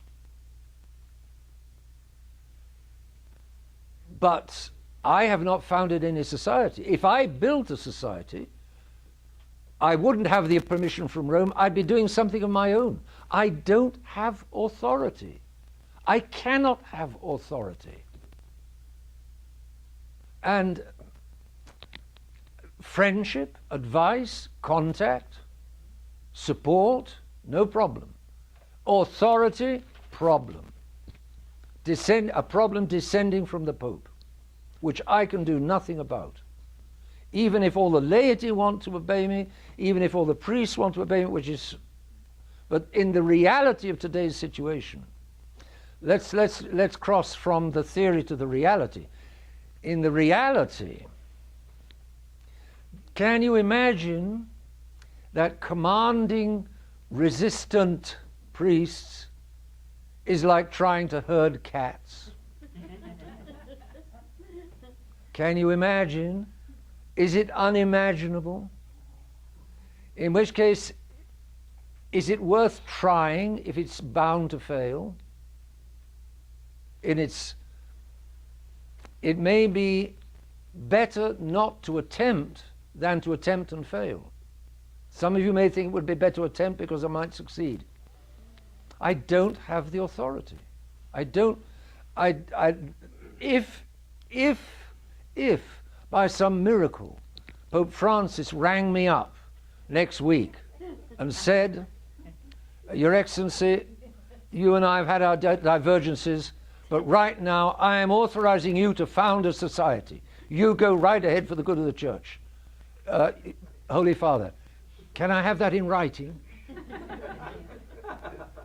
But I have not founded any society. If I built a society, I wouldn't have the permission from Rome. I'd be doing something of my own. I don't have authority. I cannot have authority. And friendship, advice, contact, support, no problem. Authority, problem. A problem descending from the Pope, which I can do nothing about. Even if all the laity want to obey me, even if all the priests want to obey me, but in the reality of today's situation, let's cross from the theory to the reality. In the reality, can you imagine that commanding resistant priests is like trying to herd cats? Can you imagine? Is it unimaginable? In which case, is it worth trying if it's bound to fail? it may be better not to attempt than to attempt and fail. Some of you may think it would be better to attempt because I might succeed. I don't have the authority. If by some miracle Pope Francis rang me up next week and said, Your Excellency, you and I have had our divergences, but right now I am authorizing you to found a society. You go right ahead for the good of the Church. Holy Father, can I have that in writing?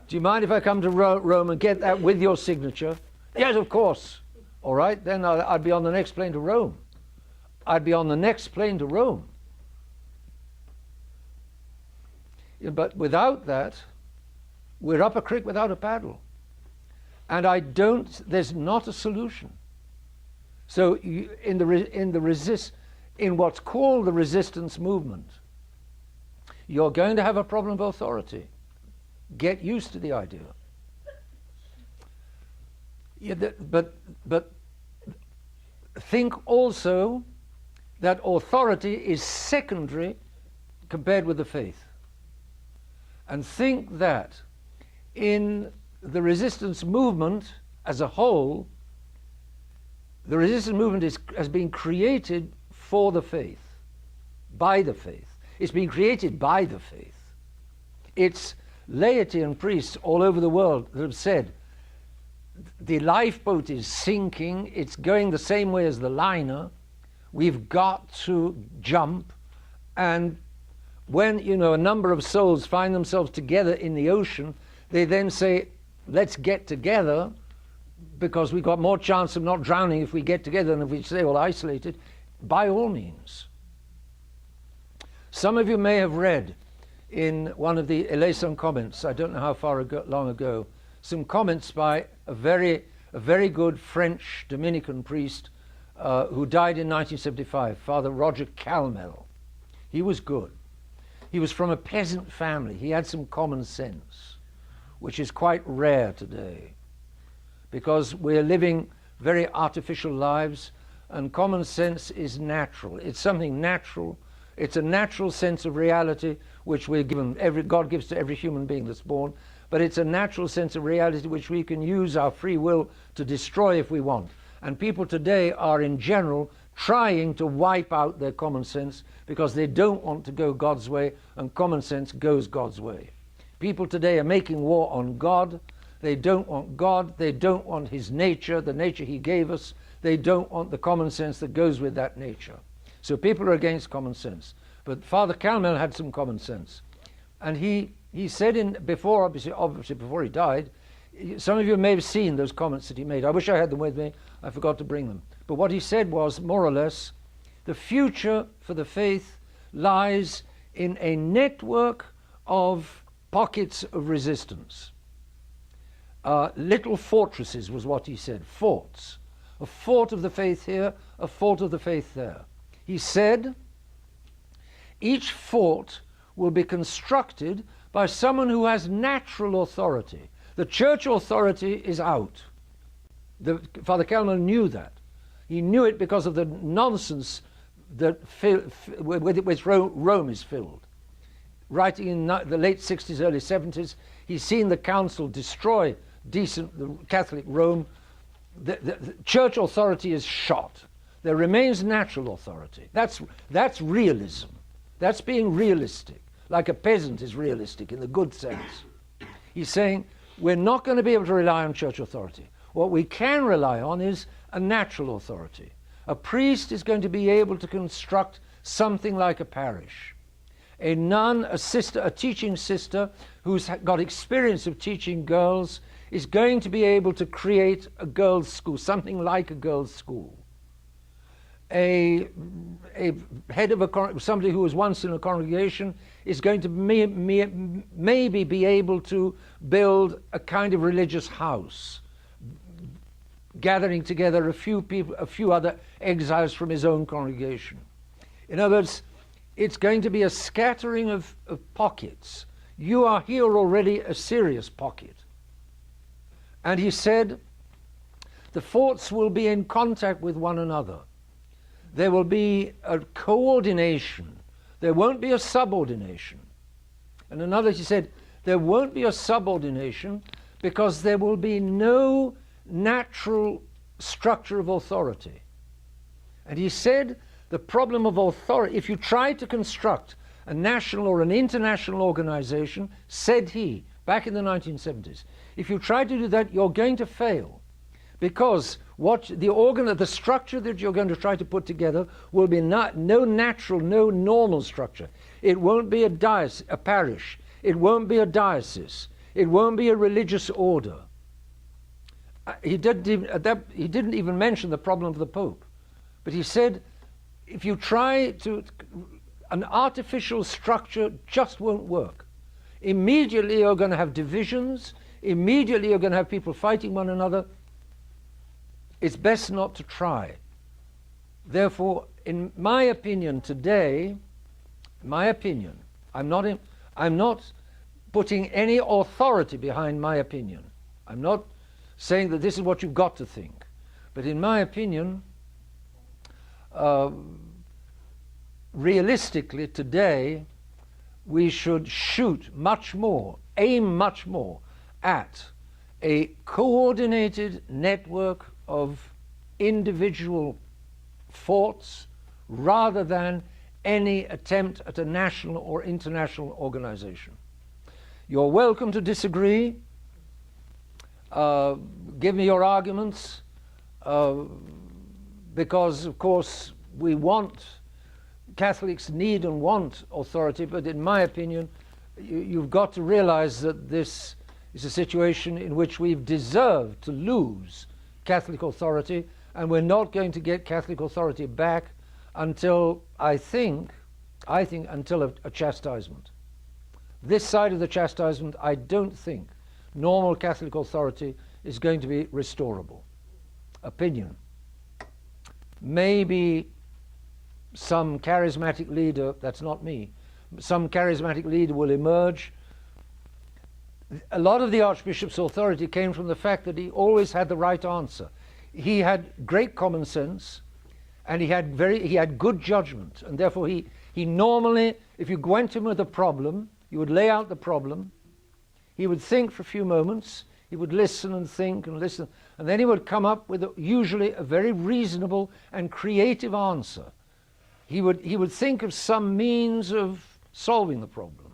Do you mind if I come to Rome and get that with your signature? Yes, of course. All right, then I'd be on the next plane to Rome. I'd be on the next plane to Rome. But without that, we're up a creek without a paddle. And there's not a solution. So in what's called the resistance movement, you're going to have a problem of authority. Get used to the idea. Yeah, but think also that authority is secondary compared with the faith. And think that in the resistance movement as a whole, the resistance movement has been created for the faith, by the faith. It's been created by the faith. It's laity and priests all over the world that have said, the lifeboat is sinking, it's going the same way as the liner, we've got to jump. And when, a number of souls find themselves together in the ocean, they then say, let's get together, because we've got more chance of not drowning if we get together than if we stay all isolated. By all means. Some of you may have read in one of the Williamson comments, I don't know how long ago, some comments by a very good French Dominican priest who died in 1975, Father Roger Calmel. He was good. He was from a peasant family. He had some common sense, which is quite rare today, because we're living very artificial lives, and common sense is natural. It's something natural. It's a natural sense of reality which we're given. God gives to every human being that's born, but it's a natural sense of reality which we can use our free will to destroy if we want. And people today are in general trying to wipe out their common sense because they don't want to go God's way, and common sense goes God's way. People today are making war on God. They don't want God. They don't want his nature, the nature he gave us. They don't want the common sense that goes with that nature. So people are against common sense. But Father Calmel had some common sense. And he said obviously before he died, some of you may have seen those comments that he made. I wish I had them with me. I forgot to bring them. But what he said was, more or less, the future for the faith lies in a network of pockets of resistance. Little fortresses was what he said, forts. A fort of the faith here, a fort of the faith there. He said, each fort will be constructed by someone who has natural authority. The church authority is out. Father Calmel knew that. He knew it because of the nonsense that with which Rome is filled. Writing in the late 60s, early 70s, he's seen the council destroy the Catholic Rome. The church authority is shot. There remains natural authority. That's realism. That's being realistic, like a peasant is realistic in the good sense. He's saying we're not going to be able to rely on church authority. What we can rely on is a natural authority. A priest is going to be able to construct something like a parish. A nun, a sister, a teaching sister who's got experience of teaching girls is going to be able to create a girls' school, something like a girls' school. A head of somebody who was once in a congregation is going to maybe be able to build a kind of religious house, gathering together a few people, a few other exiles from his own congregation. In other words, it's going to be a scattering of pockets. You are here already a serious pocket. And he said The forts will be in contact with one another. There will be a coordination. There won't be a subordination. And another, he said, there won't be a subordination because there will be no natural structure of authority. And he said the problem of authority, if you try to construct a national or an international organization, said he, back in the 1970s, if you try to do that, you're going to fail. Because the structure that you're going to try to put together will be no natural, no normal structure. It won't be a parish. It won't be a diocese. It won't be a religious order. He didn't even mention the problem of the Pope. But he said, if you try to, an artificial structure just won't work. Immediately you're going to have divisions. Immediately you're going to have people fighting one another. It's best not to try. Therefore, in my opinion today, I'm not putting any authority behind my opinion. I'm not saying that this is what you've got to think. But in my opinion, realistically today, we should shoot much more, aim much more at a coordinated network of individual forts rather than any attempt at a national or international organization. You're welcome to disagree. Give me your arguments, because of course Catholics need and want authority, but in my opinion, you've got to realize that this is a situation in which we've deserved to lose Catholic authority, and we're not going to get Catholic authority back until, I think until a chastisement. This side of the chastisement, I don't think normal Catholic authority is going to be restorable. Opinion. Maybe some charismatic leader, that's not me, some charismatic leader will emerge. A lot of the Archbishop's authority came from the fact that he always had the right answer. He had great common sense, and he had good judgment, and therefore he normally, if you went to him with a problem, you would lay out the problem, he would think for a few moments, he would listen and think and listen, and then he would come up with usually a very reasonable and creative answer. He would think of some means of solving the problem.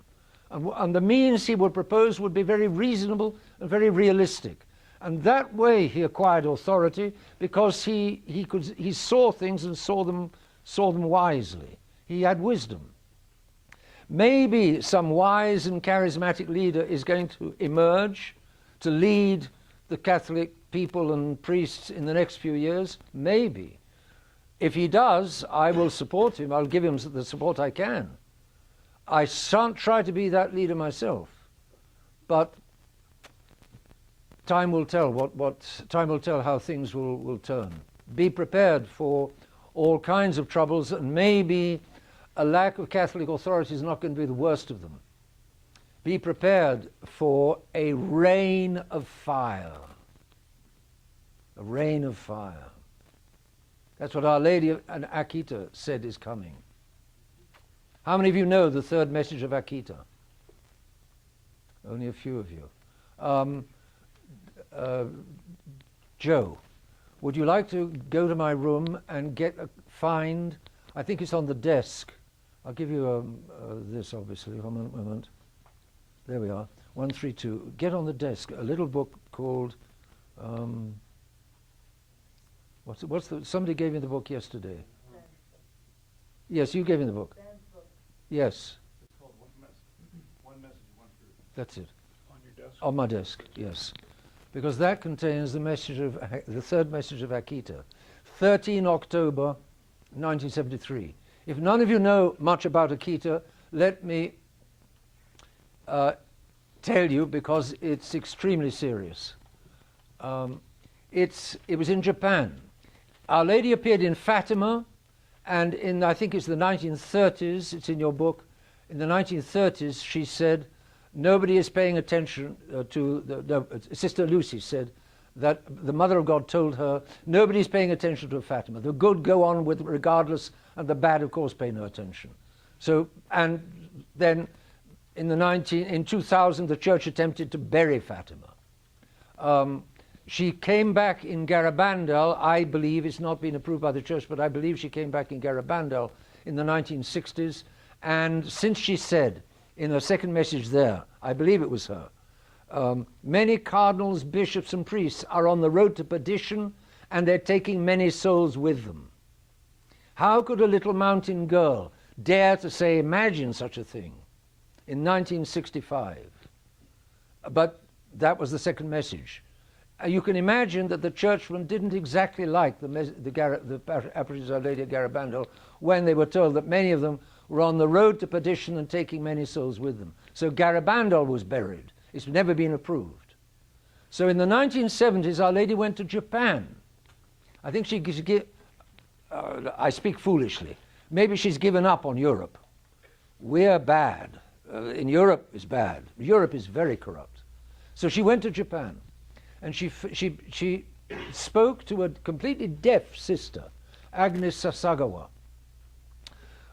And the means he would propose would be very reasonable and very realistic. And that way he acquired authority, because he saw things and saw them wisely. He had wisdom. Maybe some wise and charismatic leader is going to emerge to lead the Catholic people and priests in the next few years. Maybe. If he does, I will support him. I'll give him the support I can. I shan't try to be that leader myself, but time will tell time will tell how things will turn. Be prepared for all kinds of troubles, and maybe a lack of Catholic authority is not going to be the worst of them. Be prepared for a rain of fire. A rain of fire. That's what Our Lady and Akita said is coming. How many of you know the third message of Akita? Only a few of you. Joe, would you like to go to my room and find, I think it's on the desk. I'll give you this, obviously. One moment. There we are. 132. Get on the desk a little book called, somebody gave me the book yesterday. Yes, you gave me the book. Yes. It's called One Message, One Truth. That's it. On your desk? On my desk, yes. Because that contains the third message of Akita, 13 October 1973. If none of you know much about Akita, let me tell you, because it's extremely serious. It was in Japan. Our Lady appeared in Fatima, and I think it's the 1930s, it's in your book, in the 1930s she said, nobody is paying attention Sister Lucy said, that the Mother of God told her, nobody's paying attention to Fatima. The good go on with regardless, and the bad, of course, pay no attention. So, and then in 2000, the church attempted to bury Fatima. She came back in Garabandal, I believe, it's not been approved by the church, but I believe she came back in Garabandal in the 1960s, and since she said in her second message there, I believe it was her, many cardinals, bishops and priests are on the road to perdition, and they're taking many souls with them. How could a little mountain girl dare to say, imagine such a thing in 1965? But that was the second message. You can imagine that the churchmen didn't exactly like the apparitions of Our Lady of Garabandal when they were told that many of them were on the road to perdition and taking many souls with them. So Garabandal was buried. It's never been approved. So in the 1970s, Our Lady went to Japan. I think I speak foolishly. Maybe she's given up on Europe. We're bad. In Europe is bad. Europe is very corrupt. So she went to Japan, and she spoke to a completely deaf sister, Agnes Sasagawa,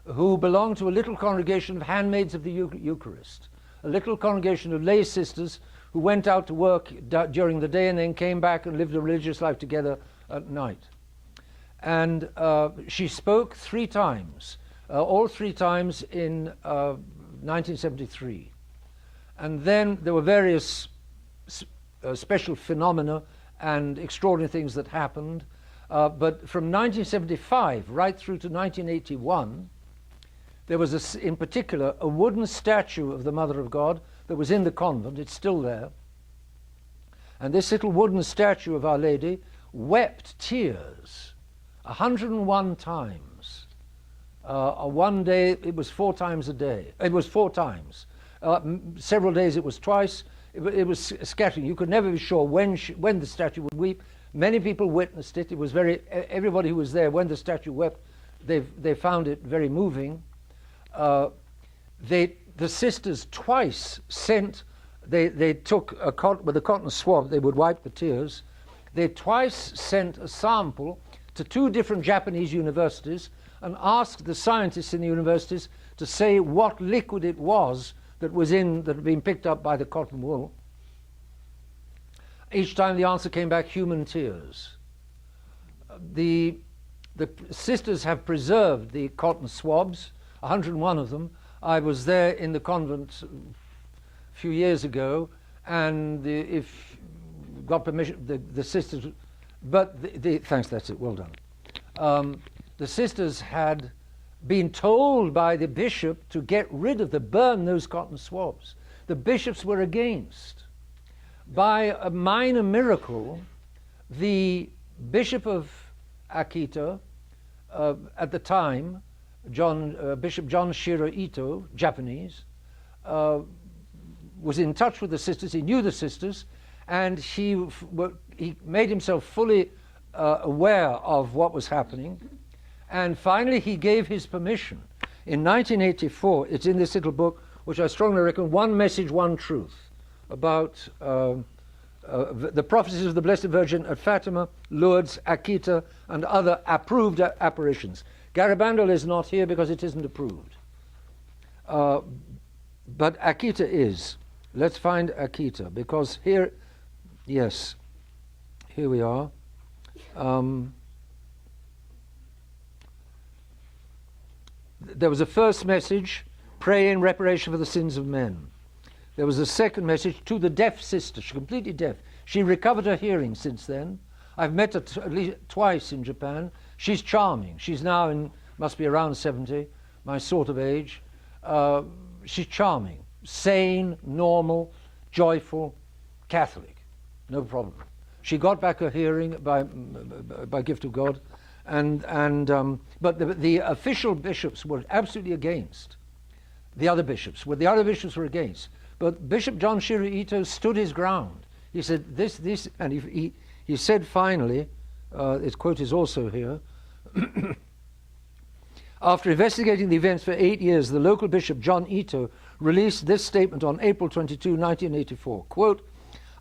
who belonged to a little congregation of handmaids of the Eucharist, a little congregation of lay sisters who went out to work during the day and then came back and lived a religious life together at night. And she spoke 3 times, all 3 times in 1973. And then there were various special phenomena and extraordinary things that happened. But from 1975 right through to 1981, there was, in particular, a wooden statue of the Mother of God that was in the convent. It's still there. And this little wooden statue of Our Lady wept tears 101 times. One day it was 4 times a day. It was 4 times. Several days it was twice. It was scattering. You could never be sure when the statue would weep. Many people witnessed it. It was everybody who was there when the statue wept, they found it very moving. The sisters twice sent, they took with a cotton swab, they would wipe the tears. They twice sent a sample to 2 different Japanese universities and asked the scientists in the universities to say what liquid it was that had been picked up by the cotton wool. Each time the answer came back, human tears. The sisters have preserved the cotton swabs, 101 of them. I was there in the convent a few years ago, and if got permission, the sisters, but thanks, that's it, well done. The sisters had been told by the bishop to get rid of burn those cotton swabs. The bishops were against. By a minor miracle, the Bishop of Akita, at the time, Bishop John Shiro Ito, Japanese, was in touch with the sisters. He knew the sisters, and he made himself fully aware of what was happening. And finally, he gave his permission. In 1984, it's in this little book, which I strongly recommend, One Message, One Truth, about the prophecies of the Blessed Virgin at Fatima, Lourdes, Akita, and other approved apparitions. Garabandal is not here because it isn't approved. But Akita is. Let's find Akita, because here, yes, here we are. There was a first message, pray in reparation for the sins of men. There was a second message to the deaf sister. She's completely deaf. She recovered her hearing since then. I've met her at least twice in Japan. She's charming. She's now must be around 70, my sort of age. She's charming, sane, normal, joyful, Catholic, no problem. She got back her hearing by gift of God, but the official bishops were absolutely against. The other bishops were against. But Bishop John Shiro Ito stood his ground. He said this, and he said finally, his quote is also here, after investigating the events for 8 years, the local bishop John Ito released this statement on April 22, 1984. Quote,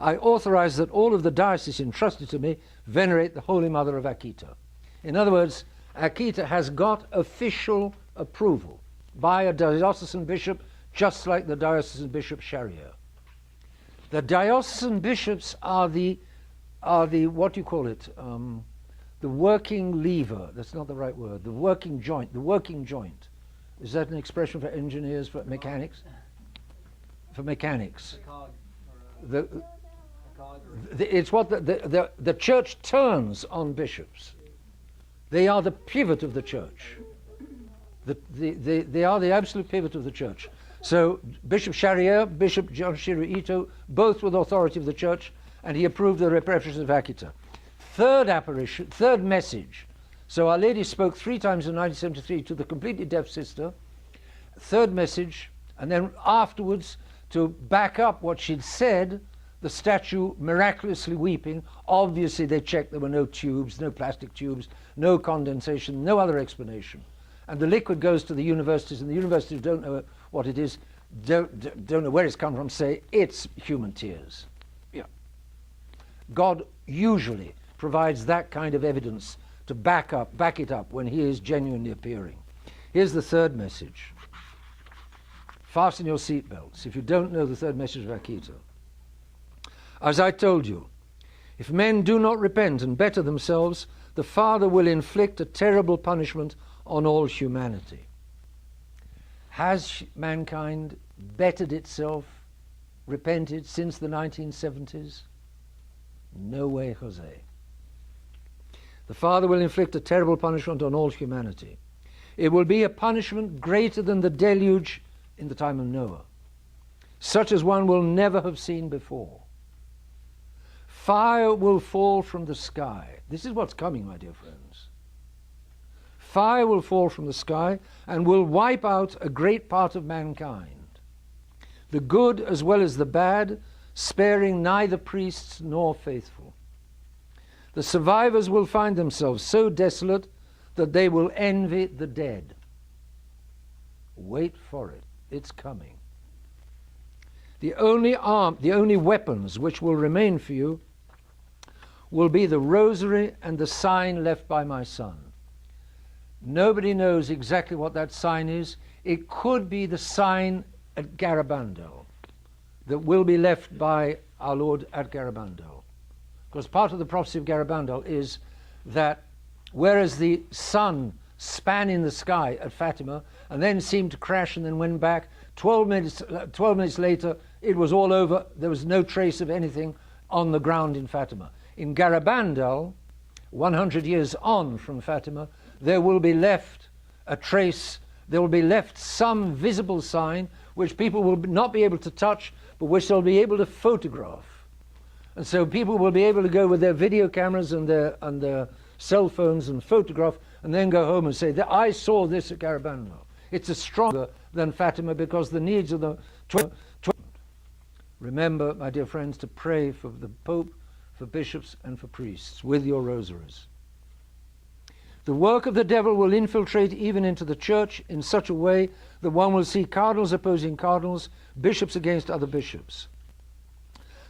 I authorize that all of the dioceses entrusted to me venerate the Holy Mother of Akita. In other words, Akita has got official approval by a diocesan bishop, just like the diocesan bishop Sharia. The diocesan bishops are the what do you call it? The working lever. That's not the right word. The working joint. The working joint. Is that an expression for engineers, for mechanics? For mechanics. It's what the church turns on bishops. They are the pivot of the church. They are the absolute pivot of the church. So Bishop Sharia, Bishop John Shiro Ito, both with authority of the church, and he approved the reparations of Akita. Third message. So Our Lady spoke 3 times in 1973 to the completely deaf sister. Third message, and then afterwards, to back up what she'd said, the statue miraculously weeping. Obviously they checked there were no tubes, no plastic tubes, no condensation, no other explanation. And the liquid goes to the universities, and the universities don't know what it is, don't know where it's come from, say it's human tears. Yeah. God usually provides that kind of evidence to back it up when he is genuinely appearing. Here's the third message. Fasten your seatbelts if you don't know the third message of Akita. As I told you, if men do not repent and better themselves, the Father will inflict a terrible punishment on all humanity. Has mankind bettered itself, repented since the 1970s? No way, Jose. The Father will inflict a terrible punishment on all humanity. It will be a punishment greater than the deluge in the time of Noah, such as one will never have seen before. Fire will fall from the sky. This is what's coming, my dear friends. Fire will fall from the sky and will wipe out a great part of mankind, the good as well as the bad, sparing neither priests nor faithful. The survivors will find themselves so desolate that they will envy the dead. Wait for it. It's coming. The only weapons which will remain for you will be the rosary and the sign left by my son. Nobody knows exactly what that sign is. It could be the sign at Garabandal that will be left by our Lord at Garabandal. Because part of the prophecy of Garabandal is that whereas the sun span in the sky at Fatima and then seemed to crash and then went back, 12 minutes later it was all over. There was no trace of anything on the ground in Fatima. In Garabandal, 100 years on from Fatima, there will be left a trace, there will be left some visible sign which people will not be able to touch, but which they'll be able to photograph. And so people will be able to go with their video cameras and their cell phones and photograph, and then go home and say, I saw this at Garabandal. It's stronger than Fatima because the needs of the... Remember, my dear friends, to pray for the Pope, for bishops and for priests with your rosaries. The work of the devil will infiltrate even into the church in such a way that one will see cardinals opposing cardinals, bishops against other bishops.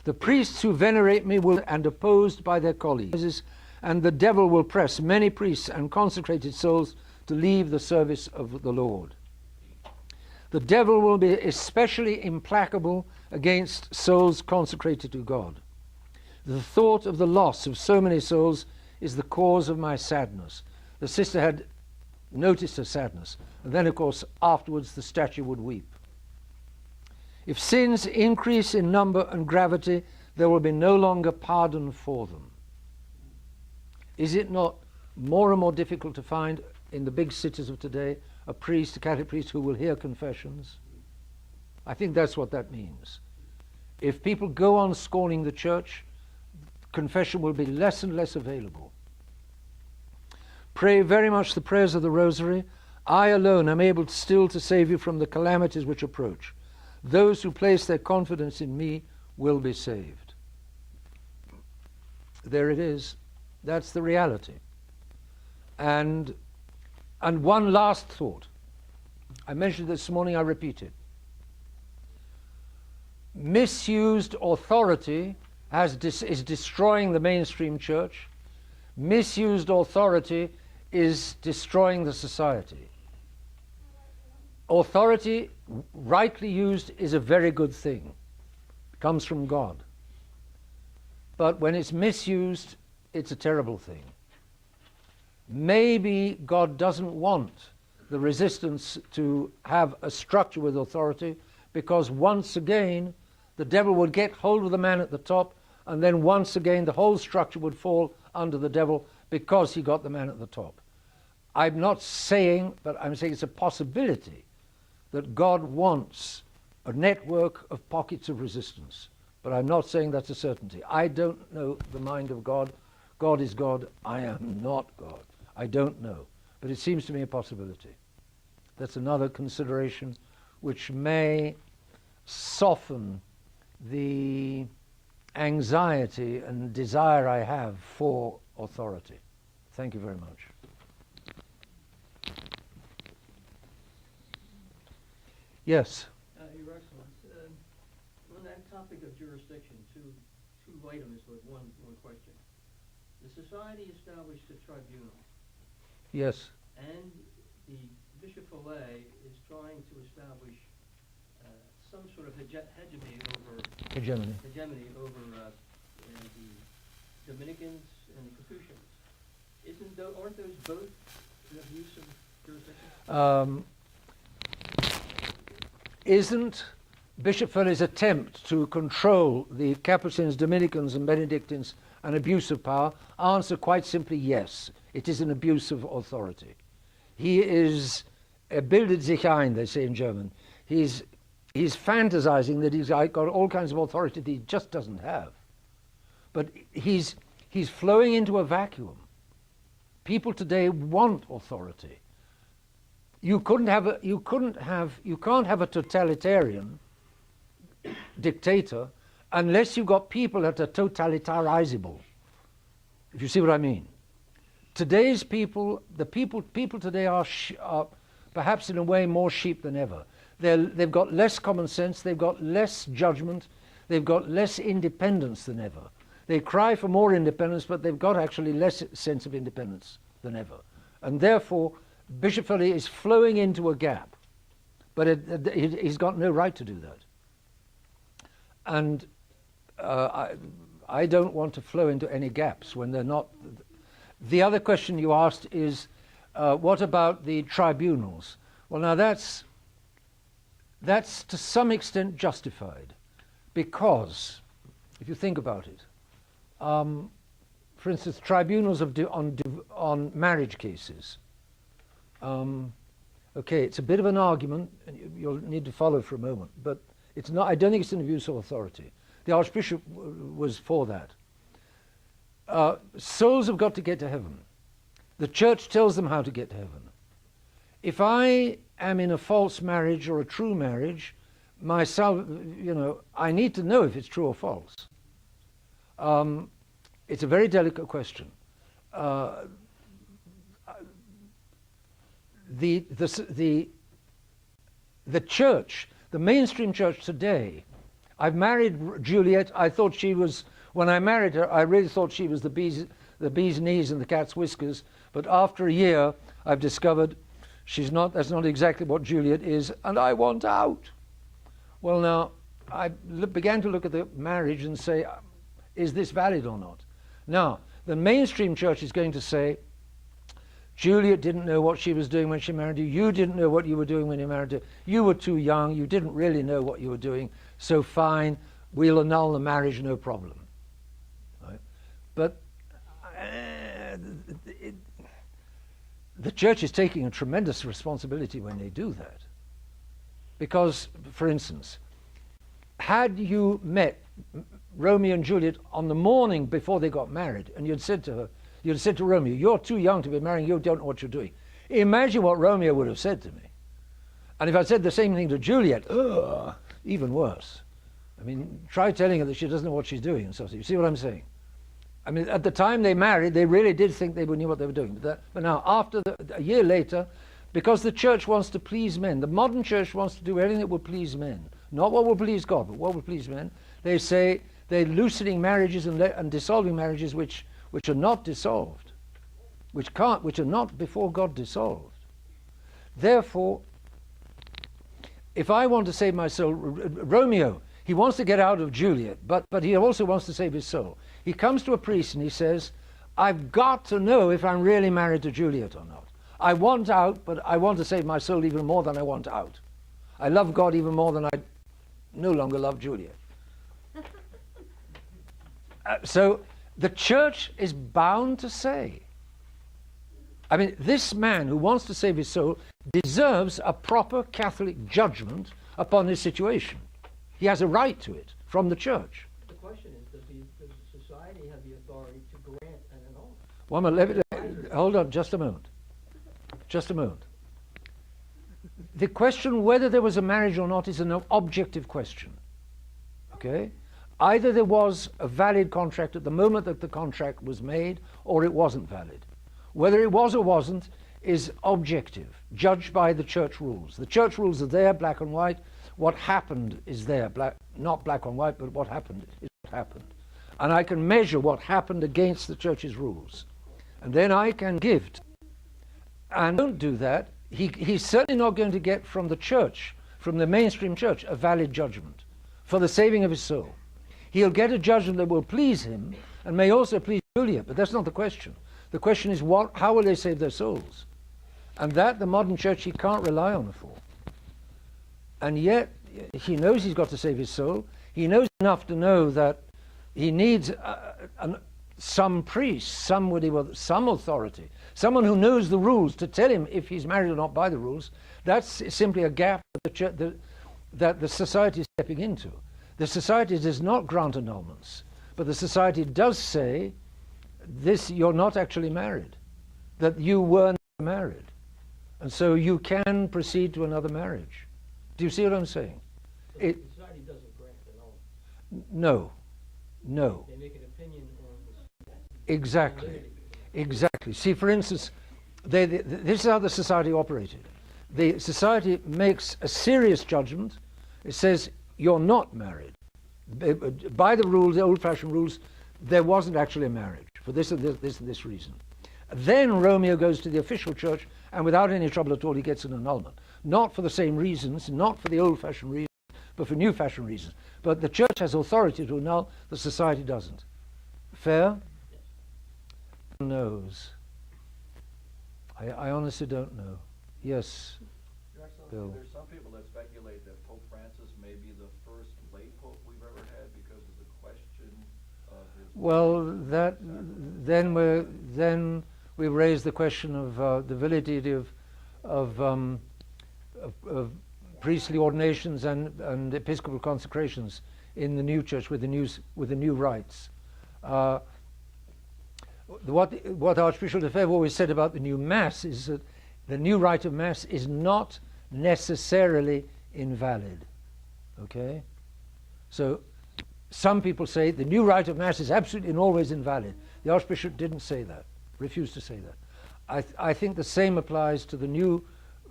The priests who venerate me will and opposed by their colleagues, and the devil will press many priests and consecrated souls to leave the service of the Lord. The devil will be especially implacable against souls consecrated to God. The thought of the loss of so many souls is the cause of my sadness. The sister had noticed her sadness, and then, of course, afterwards the statue would weep. If sins increase in number and gravity, there will be no longer pardon for them. Is it not more and more difficult to find in the big cities of today a priest, a Catholic priest, who will hear confessions? I think that's what that means. If people go on scorning the church, confession will be less and less available. Pray very much the prayers of the Rosary. I alone am able still to save you from the calamities which approach. Those who place their confidence in me will be saved. There it is. That's the reality. And one last thought. I mentioned this morning, I repeat it. Misused authority is destroying the mainstream church. Misused authority is destroying the society. Authority, rightly used, is a very good thing. It comes from God. But when it's misused, it's a terrible thing. Maybe God doesn't want the resistance to have a structure with authority, because once again the devil would get hold of the man at the top, and then once again the whole structure would fall under the devil because he got the man at the top. I'm not saying, but I'm saying it's a possibility that God wants a network of pockets of resistance. But I'm not saying that's a certainty. I don't know the mind of God. God is God. I am not God. I don't know. But it seems to me a possibility. That's another consideration which may soften the anxiety and desire I have for authority. Thank you very much. Yes. Your Excellency, on that topic of jurisdiction, two items with one question. The society established a tribunal. Yes. And the Bishop Fillet is trying to establish some sort of hegemony over the Dominicans and the Capuchins. Aren't those both an abuse of jurisdiction? Isn't Bishop Fillet's attempt to control the Capuchins, Dominicans and Benedictines an abuse of power? Answer quite simply yes. It is an abuse of authority. He is bildet sich ein, they say in German. He's fantasizing that he's got all kinds of authority that he just doesn't have. But he's flowing into a vacuum. People today want authority. You can't have a totalitarian dictator unless you've got people that are totalitarizable. If you see what I mean. Today's people, the people today are perhaps in a way more sheep than ever. They've got less common sense, they've got less judgment, they've got less independence than ever. They cry for more independence, but they've got actually less sense of independence than ever. And therefore, Bishop Fillet is flowing into a gap, but he's got no right to do that. And I don't want to flow into any gaps when they're not. The other question you asked is, what about the tribunals? Well, now that's to some extent justified, because if you think about it, for instance, tribunals on marriage cases. Okay, it's a bit of an argument, and you'll need to follow for a moment, but it's not. I don't think it's an abuse of authority. The Archbishop was for that. Souls have got to get to heaven. The Church tells them how to get to heaven. If I am in a false marriage or a true marriage, I need to know if it's true or false. It's a very delicate question. The church, the mainstream church today, I've married Juliet. I thought she was, when I married her, I really thought she was the bee's knees and the cat's whiskers. But after a year, I've discovered she's not. That's not exactly what Juliet is, and I want out. Well, now I began to look at the marriage and say, is this valid or not? Now, the mainstream church is going to say, Juliet didn't know what she was doing when she married you. You didn't know what you were doing when you married her. You were too young. You didn't really know what you were doing. So fine, we'll annul the marriage, no problem. Right? But the church is taking a tremendous responsibility when they do that. Because, for instance, had you met Romeo and Juliet on the morning before they got married, and you'd said to Romeo, you're too young to be marrying, you don't know what you're doing. Imagine what Romeo would have said to me. And if I said the same thing to Juliet, even worse. I mean, try telling her that she doesn't know what she's doing and stuff. You see what I'm saying? I mean, at the time they married, they really did think they knew what they were doing. But now, a year later, because the church wants to please men, the modern church wants to do everything that will please men. Not what will please God, but what will please men. They say they're loosening marriages and dissolving marriages which are not dissolved, which are not before God dissolved. Therefore, if I want to save my soul, Romeo, he wants to get out of Juliet, but he also wants to save his soul. He comes to a priest and he says, I've got to know if I'm really married to Juliet or not. I want out, but I want to save my soul even more than I want out. I love God even more than I no longer love Juliet. So the church is bound to say, I mean, this man who wants to save his soul deserves a proper Catholic judgment upon his situation. He has a right to it from the church. The question is, does society have the authority to grant an annulment? One minute, hold on, just a moment. Just a moment. The question whether there was a marriage or not is an objective question. Okay? Either there was a valid contract at the moment that the contract was made, or it wasn't valid. Whether it was or wasn't is objective, judged by the church rules. The church rules are there, black and white. What happened is there, not black and white, but what happened is what happened. And I can measure what happened against the church's rules. And then I can give. And don't do that, he's certainly not going to get from the church, from the mainstream church, a valid judgment for the saving of his soul. He'll get a judgment that will please him and may also please Juliet, but that's not the question. The question is, how will they save their souls? And that the modern church he can't rely on for. And yet, he knows he's got to save his soul. He knows enough to know that he needs some priest, somebody with some authority, someone who knows the rules to tell him if he's married or not by the rules. That's simply a gap that the society is stepping into. The society does not grant annulments, but the society does say, you're not actually married, that you were never married, and so you can proceed to another marriage. Do you see what I'm saying? So the society doesn't grant annulment? No. They make an opinion on the Exactly. See, for instance, this is how the society operated. The society makes a serious judgment. It says, you're not married. By the rules, the old-fashioned rules, there wasn't actually a marriage for this and this reason. Then Romeo goes to the official church, and without any trouble at all, he gets an annulment. Not for the same reasons, not for the old-fashioned reasons, but for new-fashioned reasons. But the church has authority to annul, the society doesn't. Fair? Who knows? I honestly don't know. Yes, Bill. There's some people that speculate that Pope Francis may be the first lay pope we've ever had because of the question of his... Well, then we raise the question of the validity of priestly ordinations and episcopal consecrations in the new church with the new rites. What Archbishop Lefebvre always said about the new Mass is that the new rite of Mass is not necessarily invalid. Okay? So some people say the new rite of Mass is absolutely and always invalid. The Archbishop didn't say that, refused to say that. I think the same applies to the new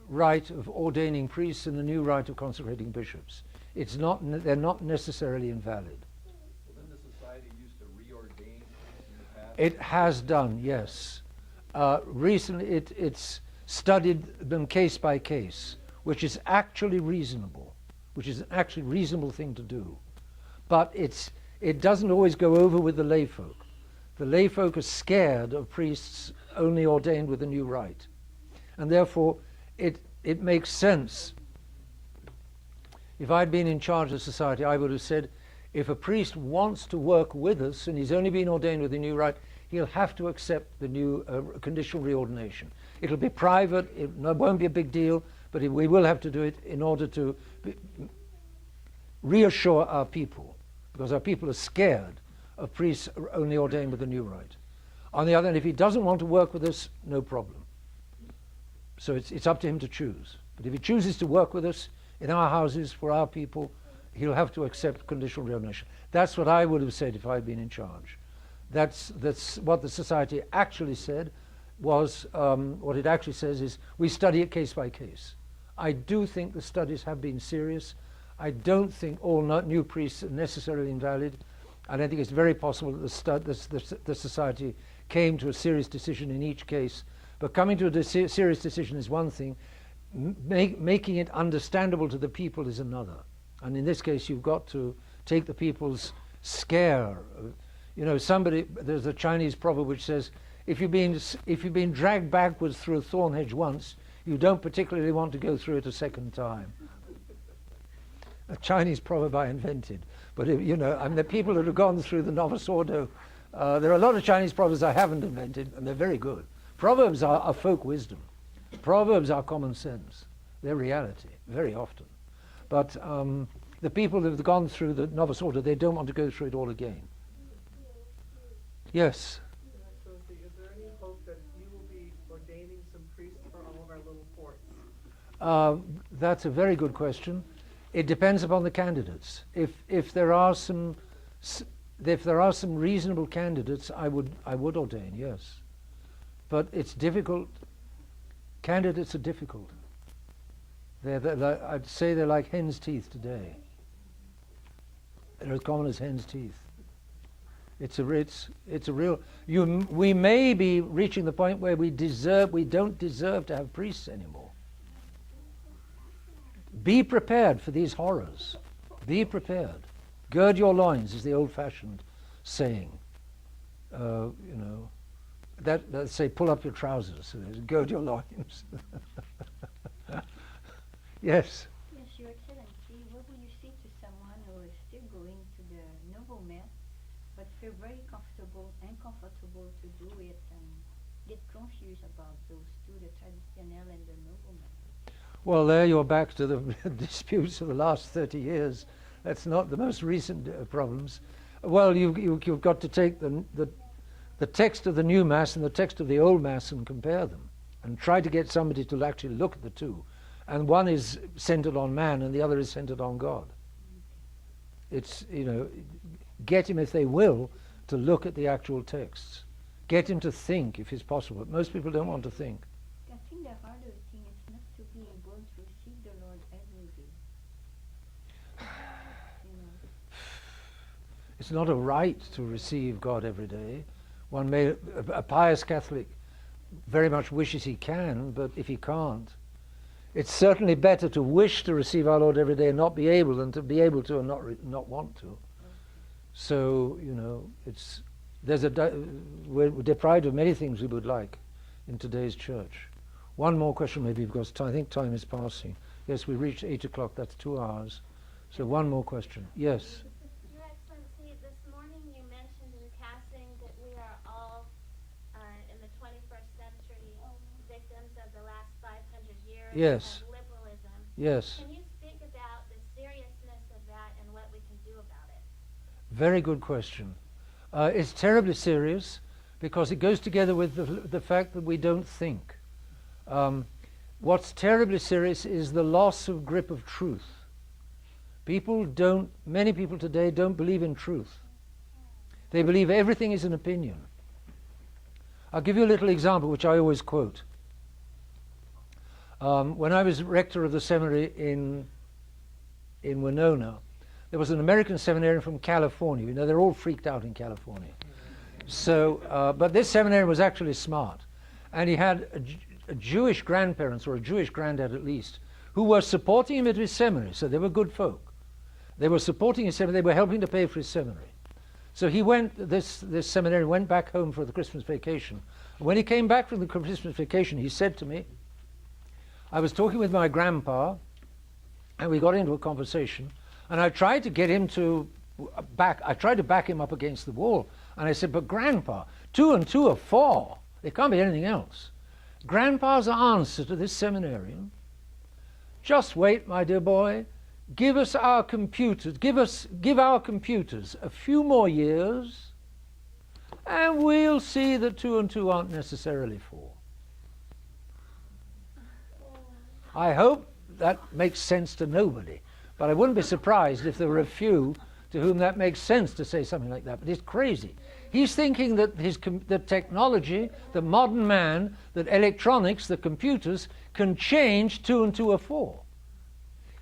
rite of ordaining priests and the new rite of consecrating bishops. They're not necessarily invalid. Well, then the society used to reordain priests in the past? It has done, yes. Recently it's studied them case by case, which is actually reasonable, which is an actually reasonable thing to do. But it doesn't always go over with the lay folk. The lay folk are scared of priests only ordained with a new rite. And therefore, it makes sense. If I'd been in charge of society, I would have said, if a priest wants to work with us and he's only been ordained with a new rite, he'll have to accept the new conditional reordination. It'll be private, it won't be a big deal, but we will have to do it in order to reassure our people, because our people are scared of priests only ordained with a new rite. On the other hand, if he doesn't want to work with us, no problem. So it's up to him to choose. But if he chooses to work with us in our houses for our people, he'll have to accept conditional reordination. That's what I would have said if I'd been in charge. That's what the society actually said. What it actually says is we study it case by case. I do think the studies have been serious. I don't think all new priests are necessarily invalid. I don't think it's very possible that the society came to a serious decision in each case. But coming to a serious decision is one thing. Making it understandable to the people is another. And in this case, you've got to take the people's scare. You know, there's a Chinese proverb which says, if you've been dragged backwards through a thorn hedge once, you don't particularly want to go through it a second time. A Chinese proverb I invented. But, you know, I mean, the people that have gone through the novice ordo, there are a lot of Chinese proverbs I haven't invented, and they're very good. Proverbs are folk wisdom. Proverbs are common sense. They're reality, very often. But the people that have gone through the novice order, they don't want to go through it all again. Yes? Excellency, is there any hope that you will be ordaining some priests for all of our little forts? That's a very good question. It depends upon the candidates. If there are some reasonable candidates, I would ordain, yes. But it's difficult. Candidates are difficult. I'd say they're like hen's teeth today. They're as common as hen's teeth. It's a real. We may be reaching the point where we don't deserve to have priests anymore. Be prepared for these horrors. Be prepared. Gird your loins is the old-fashioned saying. You know, let's say pull up your trousers. Gird your loins. Yes. Yes, Your Excellency, what will you say to someone who is still going to the noble mass, but feel very uncomfortable to do it and get confused about those two, the traditionnel and the noble mass? Well, there you're back to the disputes of the last 30 years. That's not the most recent problems. Well, you've got to take the text of the new Mass and the text of the old Mass and compare them, and try to get somebody to actually look at the two. And one is centered on man and the other is centered on God. It's, you know, get him, if they will, to look at the actual texts. Get him to think, if it's possible. Most people don't want to think. I think the harder thing is not to be able to receive the Lord every day. You know. It's not a right to receive God every day. A pious Catholic very much wishes he can, but if he can't, it's certainly better to wish to receive our Lord every day and not be able than to be able to and not want to. So, you know, we're deprived of many things we would like in today's church. One more question maybe, because I think time is passing. Yes, we reached 8 o'clock, that's 2 hours. So one more question. Yes? Your Excellency, this morning you mentioned in passing that we are all in the 21st century victims of the last 500 years Yes. of liberalism. Yes. Can you speak about the seriousness of that and what we can do about it? Very good question. It's terribly serious because it goes together with the fact that we don't think. What's terribly serious is the loss of grip of truth. Many people today don't believe in truth. They believe everything is an opinion. I'll give you a little example which I always quote. When I was rector of the seminary in Winona, there was an American seminarian from California. You know, they're all freaked out in California. So, but this seminarian was actually smart. And he had a Jewish grandparents, or a Jewish granddad at least, who were supporting him at his seminary. So they were good folk. They were supporting his seminary. They were helping to pay for his seminary. So this seminarian went back home for the Christmas vacation. When he came back from the Christmas vacation, he said to me, I was talking with my grandpa, and we got into a conversation, and I tried to get him to back him up against the wall. And I said, but Grandpa, 2 and 2 are 4. There can't be anything else. Grandpa's answer to this seminarian, just wait, my dear boy, give our computers a few more years, and we'll see that 2 and 2 aren't necessarily 4. I hope that makes sense to nobody, but I wouldn't be surprised if there were a few to whom that makes sense to say something like that. But it's crazy. He's thinking that the technology, the modern man, that electronics, the computers, can change 2 and 2 are 4.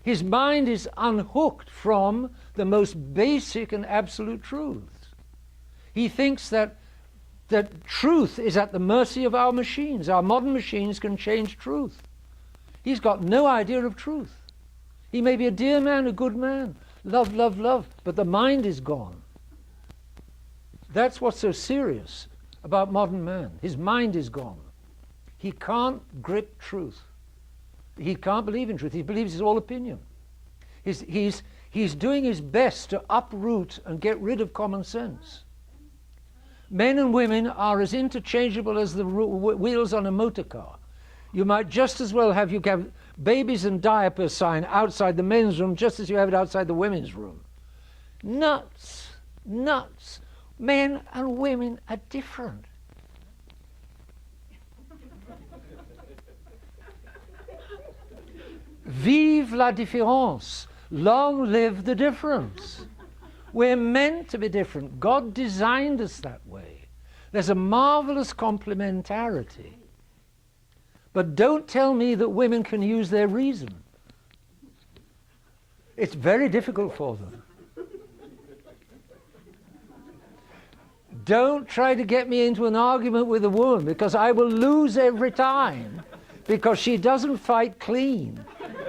His mind is unhooked from the most basic and absolute truths. He thinks that truth is at the mercy of our machines. Our modern machines can change truth. He's got no idea of truth. He may be a dear man, a good man, love, love, love, but the mind is gone. That's what's so serious about modern man. His mind is gone. He can't grip truth. He can't believe in truth. He believes it's all opinion. He's doing his best to uproot and get rid of common sense. Men and women are as interchangeable as the wheels on a motor car. You might just as well have babies and diapers sign outside the men's room just as you have it outside the women's room. Nuts. Nuts. Men and women are different. Vive la différence. Long live the difference. We're meant to be different. God designed us that way. There's a marvelous complementarity. But don't tell me that women can use their reason. It's very difficult for them. Don't try to get me into an argument with a woman, because I will lose every time, because she doesn't fight clean.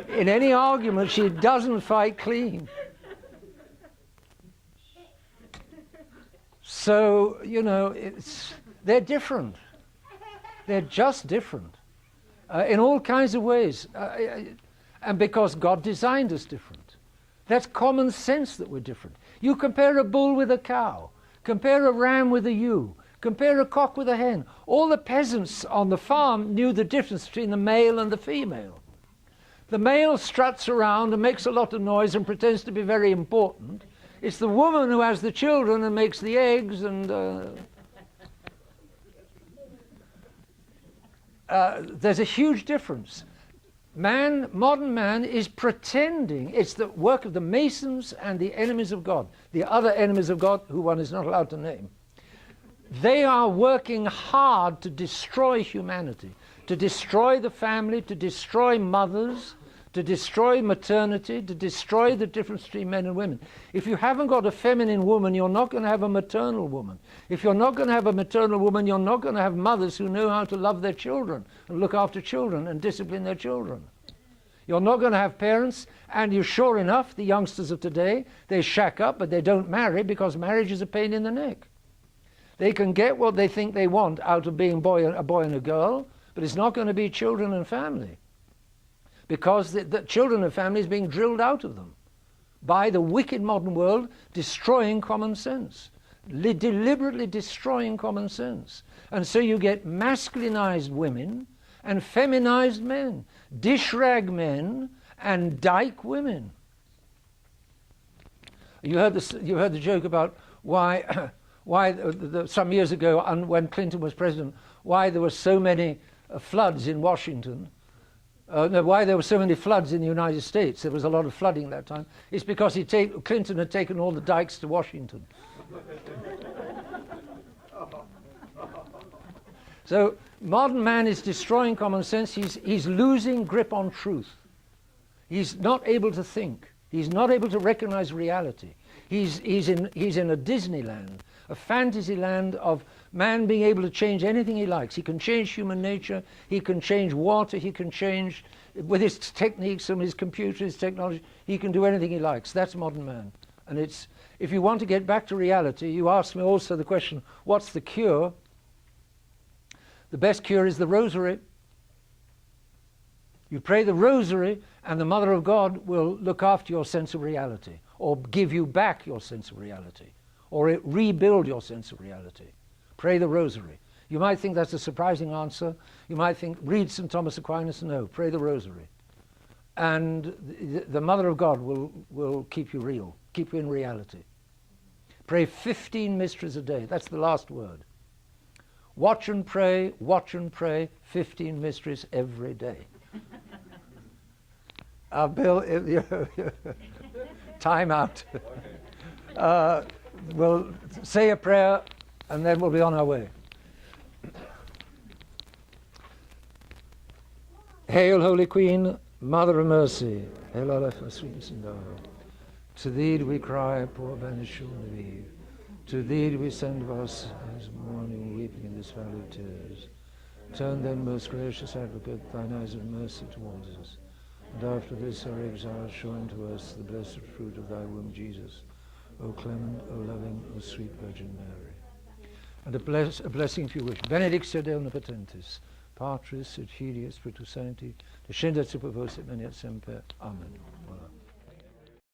In any argument, she doesn't fight clean. So, you know, they're different. They're just different. In all kinds of ways. And because God designed us different. That's common sense that we're different. You compare a bull with a cow. Compare a ram with a ewe. Compare a cock with a hen. All the peasants on the farm knew the difference between the male and the female. The male struts around and makes a lot of noise and pretends to be very important. It's the woman who has the children and makes the eggs and... there's a huge difference. Modern man is pretending. It's the work of the Masons and the enemies of God. The other enemies of God, who one is not allowed to name. They are working hard to destroy humanity, to destroy the family, to destroy mothers, to destroy maternity, to destroy the difference between men and women. If you haven't got a feminine woman, you're not going to have a maternal woman. If you're not going to have a maternal woman, you're not going to have mothers who know how to love their children and look after children and discipline their children. You're not going to have parents, and you sure enough, the youngsters of today, they shack up, but they don't marry because marriage is a pain in the neck. They can get what they think they want out of being a boy and a girl, but it's not going to be children and family. Because the children and family is being drilled out of them by the wicked modern world, destroying common sense, deliberately destroying common sense. And so you get masculinized women and feminized men, dish rag men and dyke women. You heard the joke about why some years ago, when Clinton was president, why there were so many floods in Washington. Why there were so many floods in the United States. There was a lot of flooding that time. It's because Clinton had taken all the dikes to Washington. So modern man is destroying common sense. He's losing grip on truth. He's not able to think. He's not able to recognize reality. He's in a Disneyland, a fantasy land of man being able to change anything he likes. He can change human nature. He can change water. He can change, with his techniques and his computer, his technology, he can do anything he likes. That's modern man. And if you want to get back to reality, you ask me also the question, what's the cure? The best cure is the rosary. You pray the rosary, and the Mother of God will look after your sense of reality, or give you back your sense of reality, or rebuild your sense of reality. Pray the rosary. You might think that's a surprising answer. You might think, read St. Thomas Aquinas. No, pray the rosary. And the Mother of God will keep you real, keep you in reality. Pray 15 mysteries a day. That's the last word. Watch and pray, 15 mysteries every day. Bill, time out. We'll say a prayer and then we'll be on our way. Hail, Holy Queen, Mother of mercy, hail our life, our sweetness and our hope. To thee do we cry, poor banished children of Eve. To thee do we send our sighs, mourning and weeping in this valley of tears. Turn then, most gracious advocate, thine eyes of mercy towards us, and after this our exile show unto us the blessed fruit of thy womb, Jesus. O clement, O loving, O sweet Virgin Mary. And a blessing, if you wish, benedictio Dei omnipotentis, Patris et Filii et Spiritus Sancti, descendat super vos et manet semper. Amen.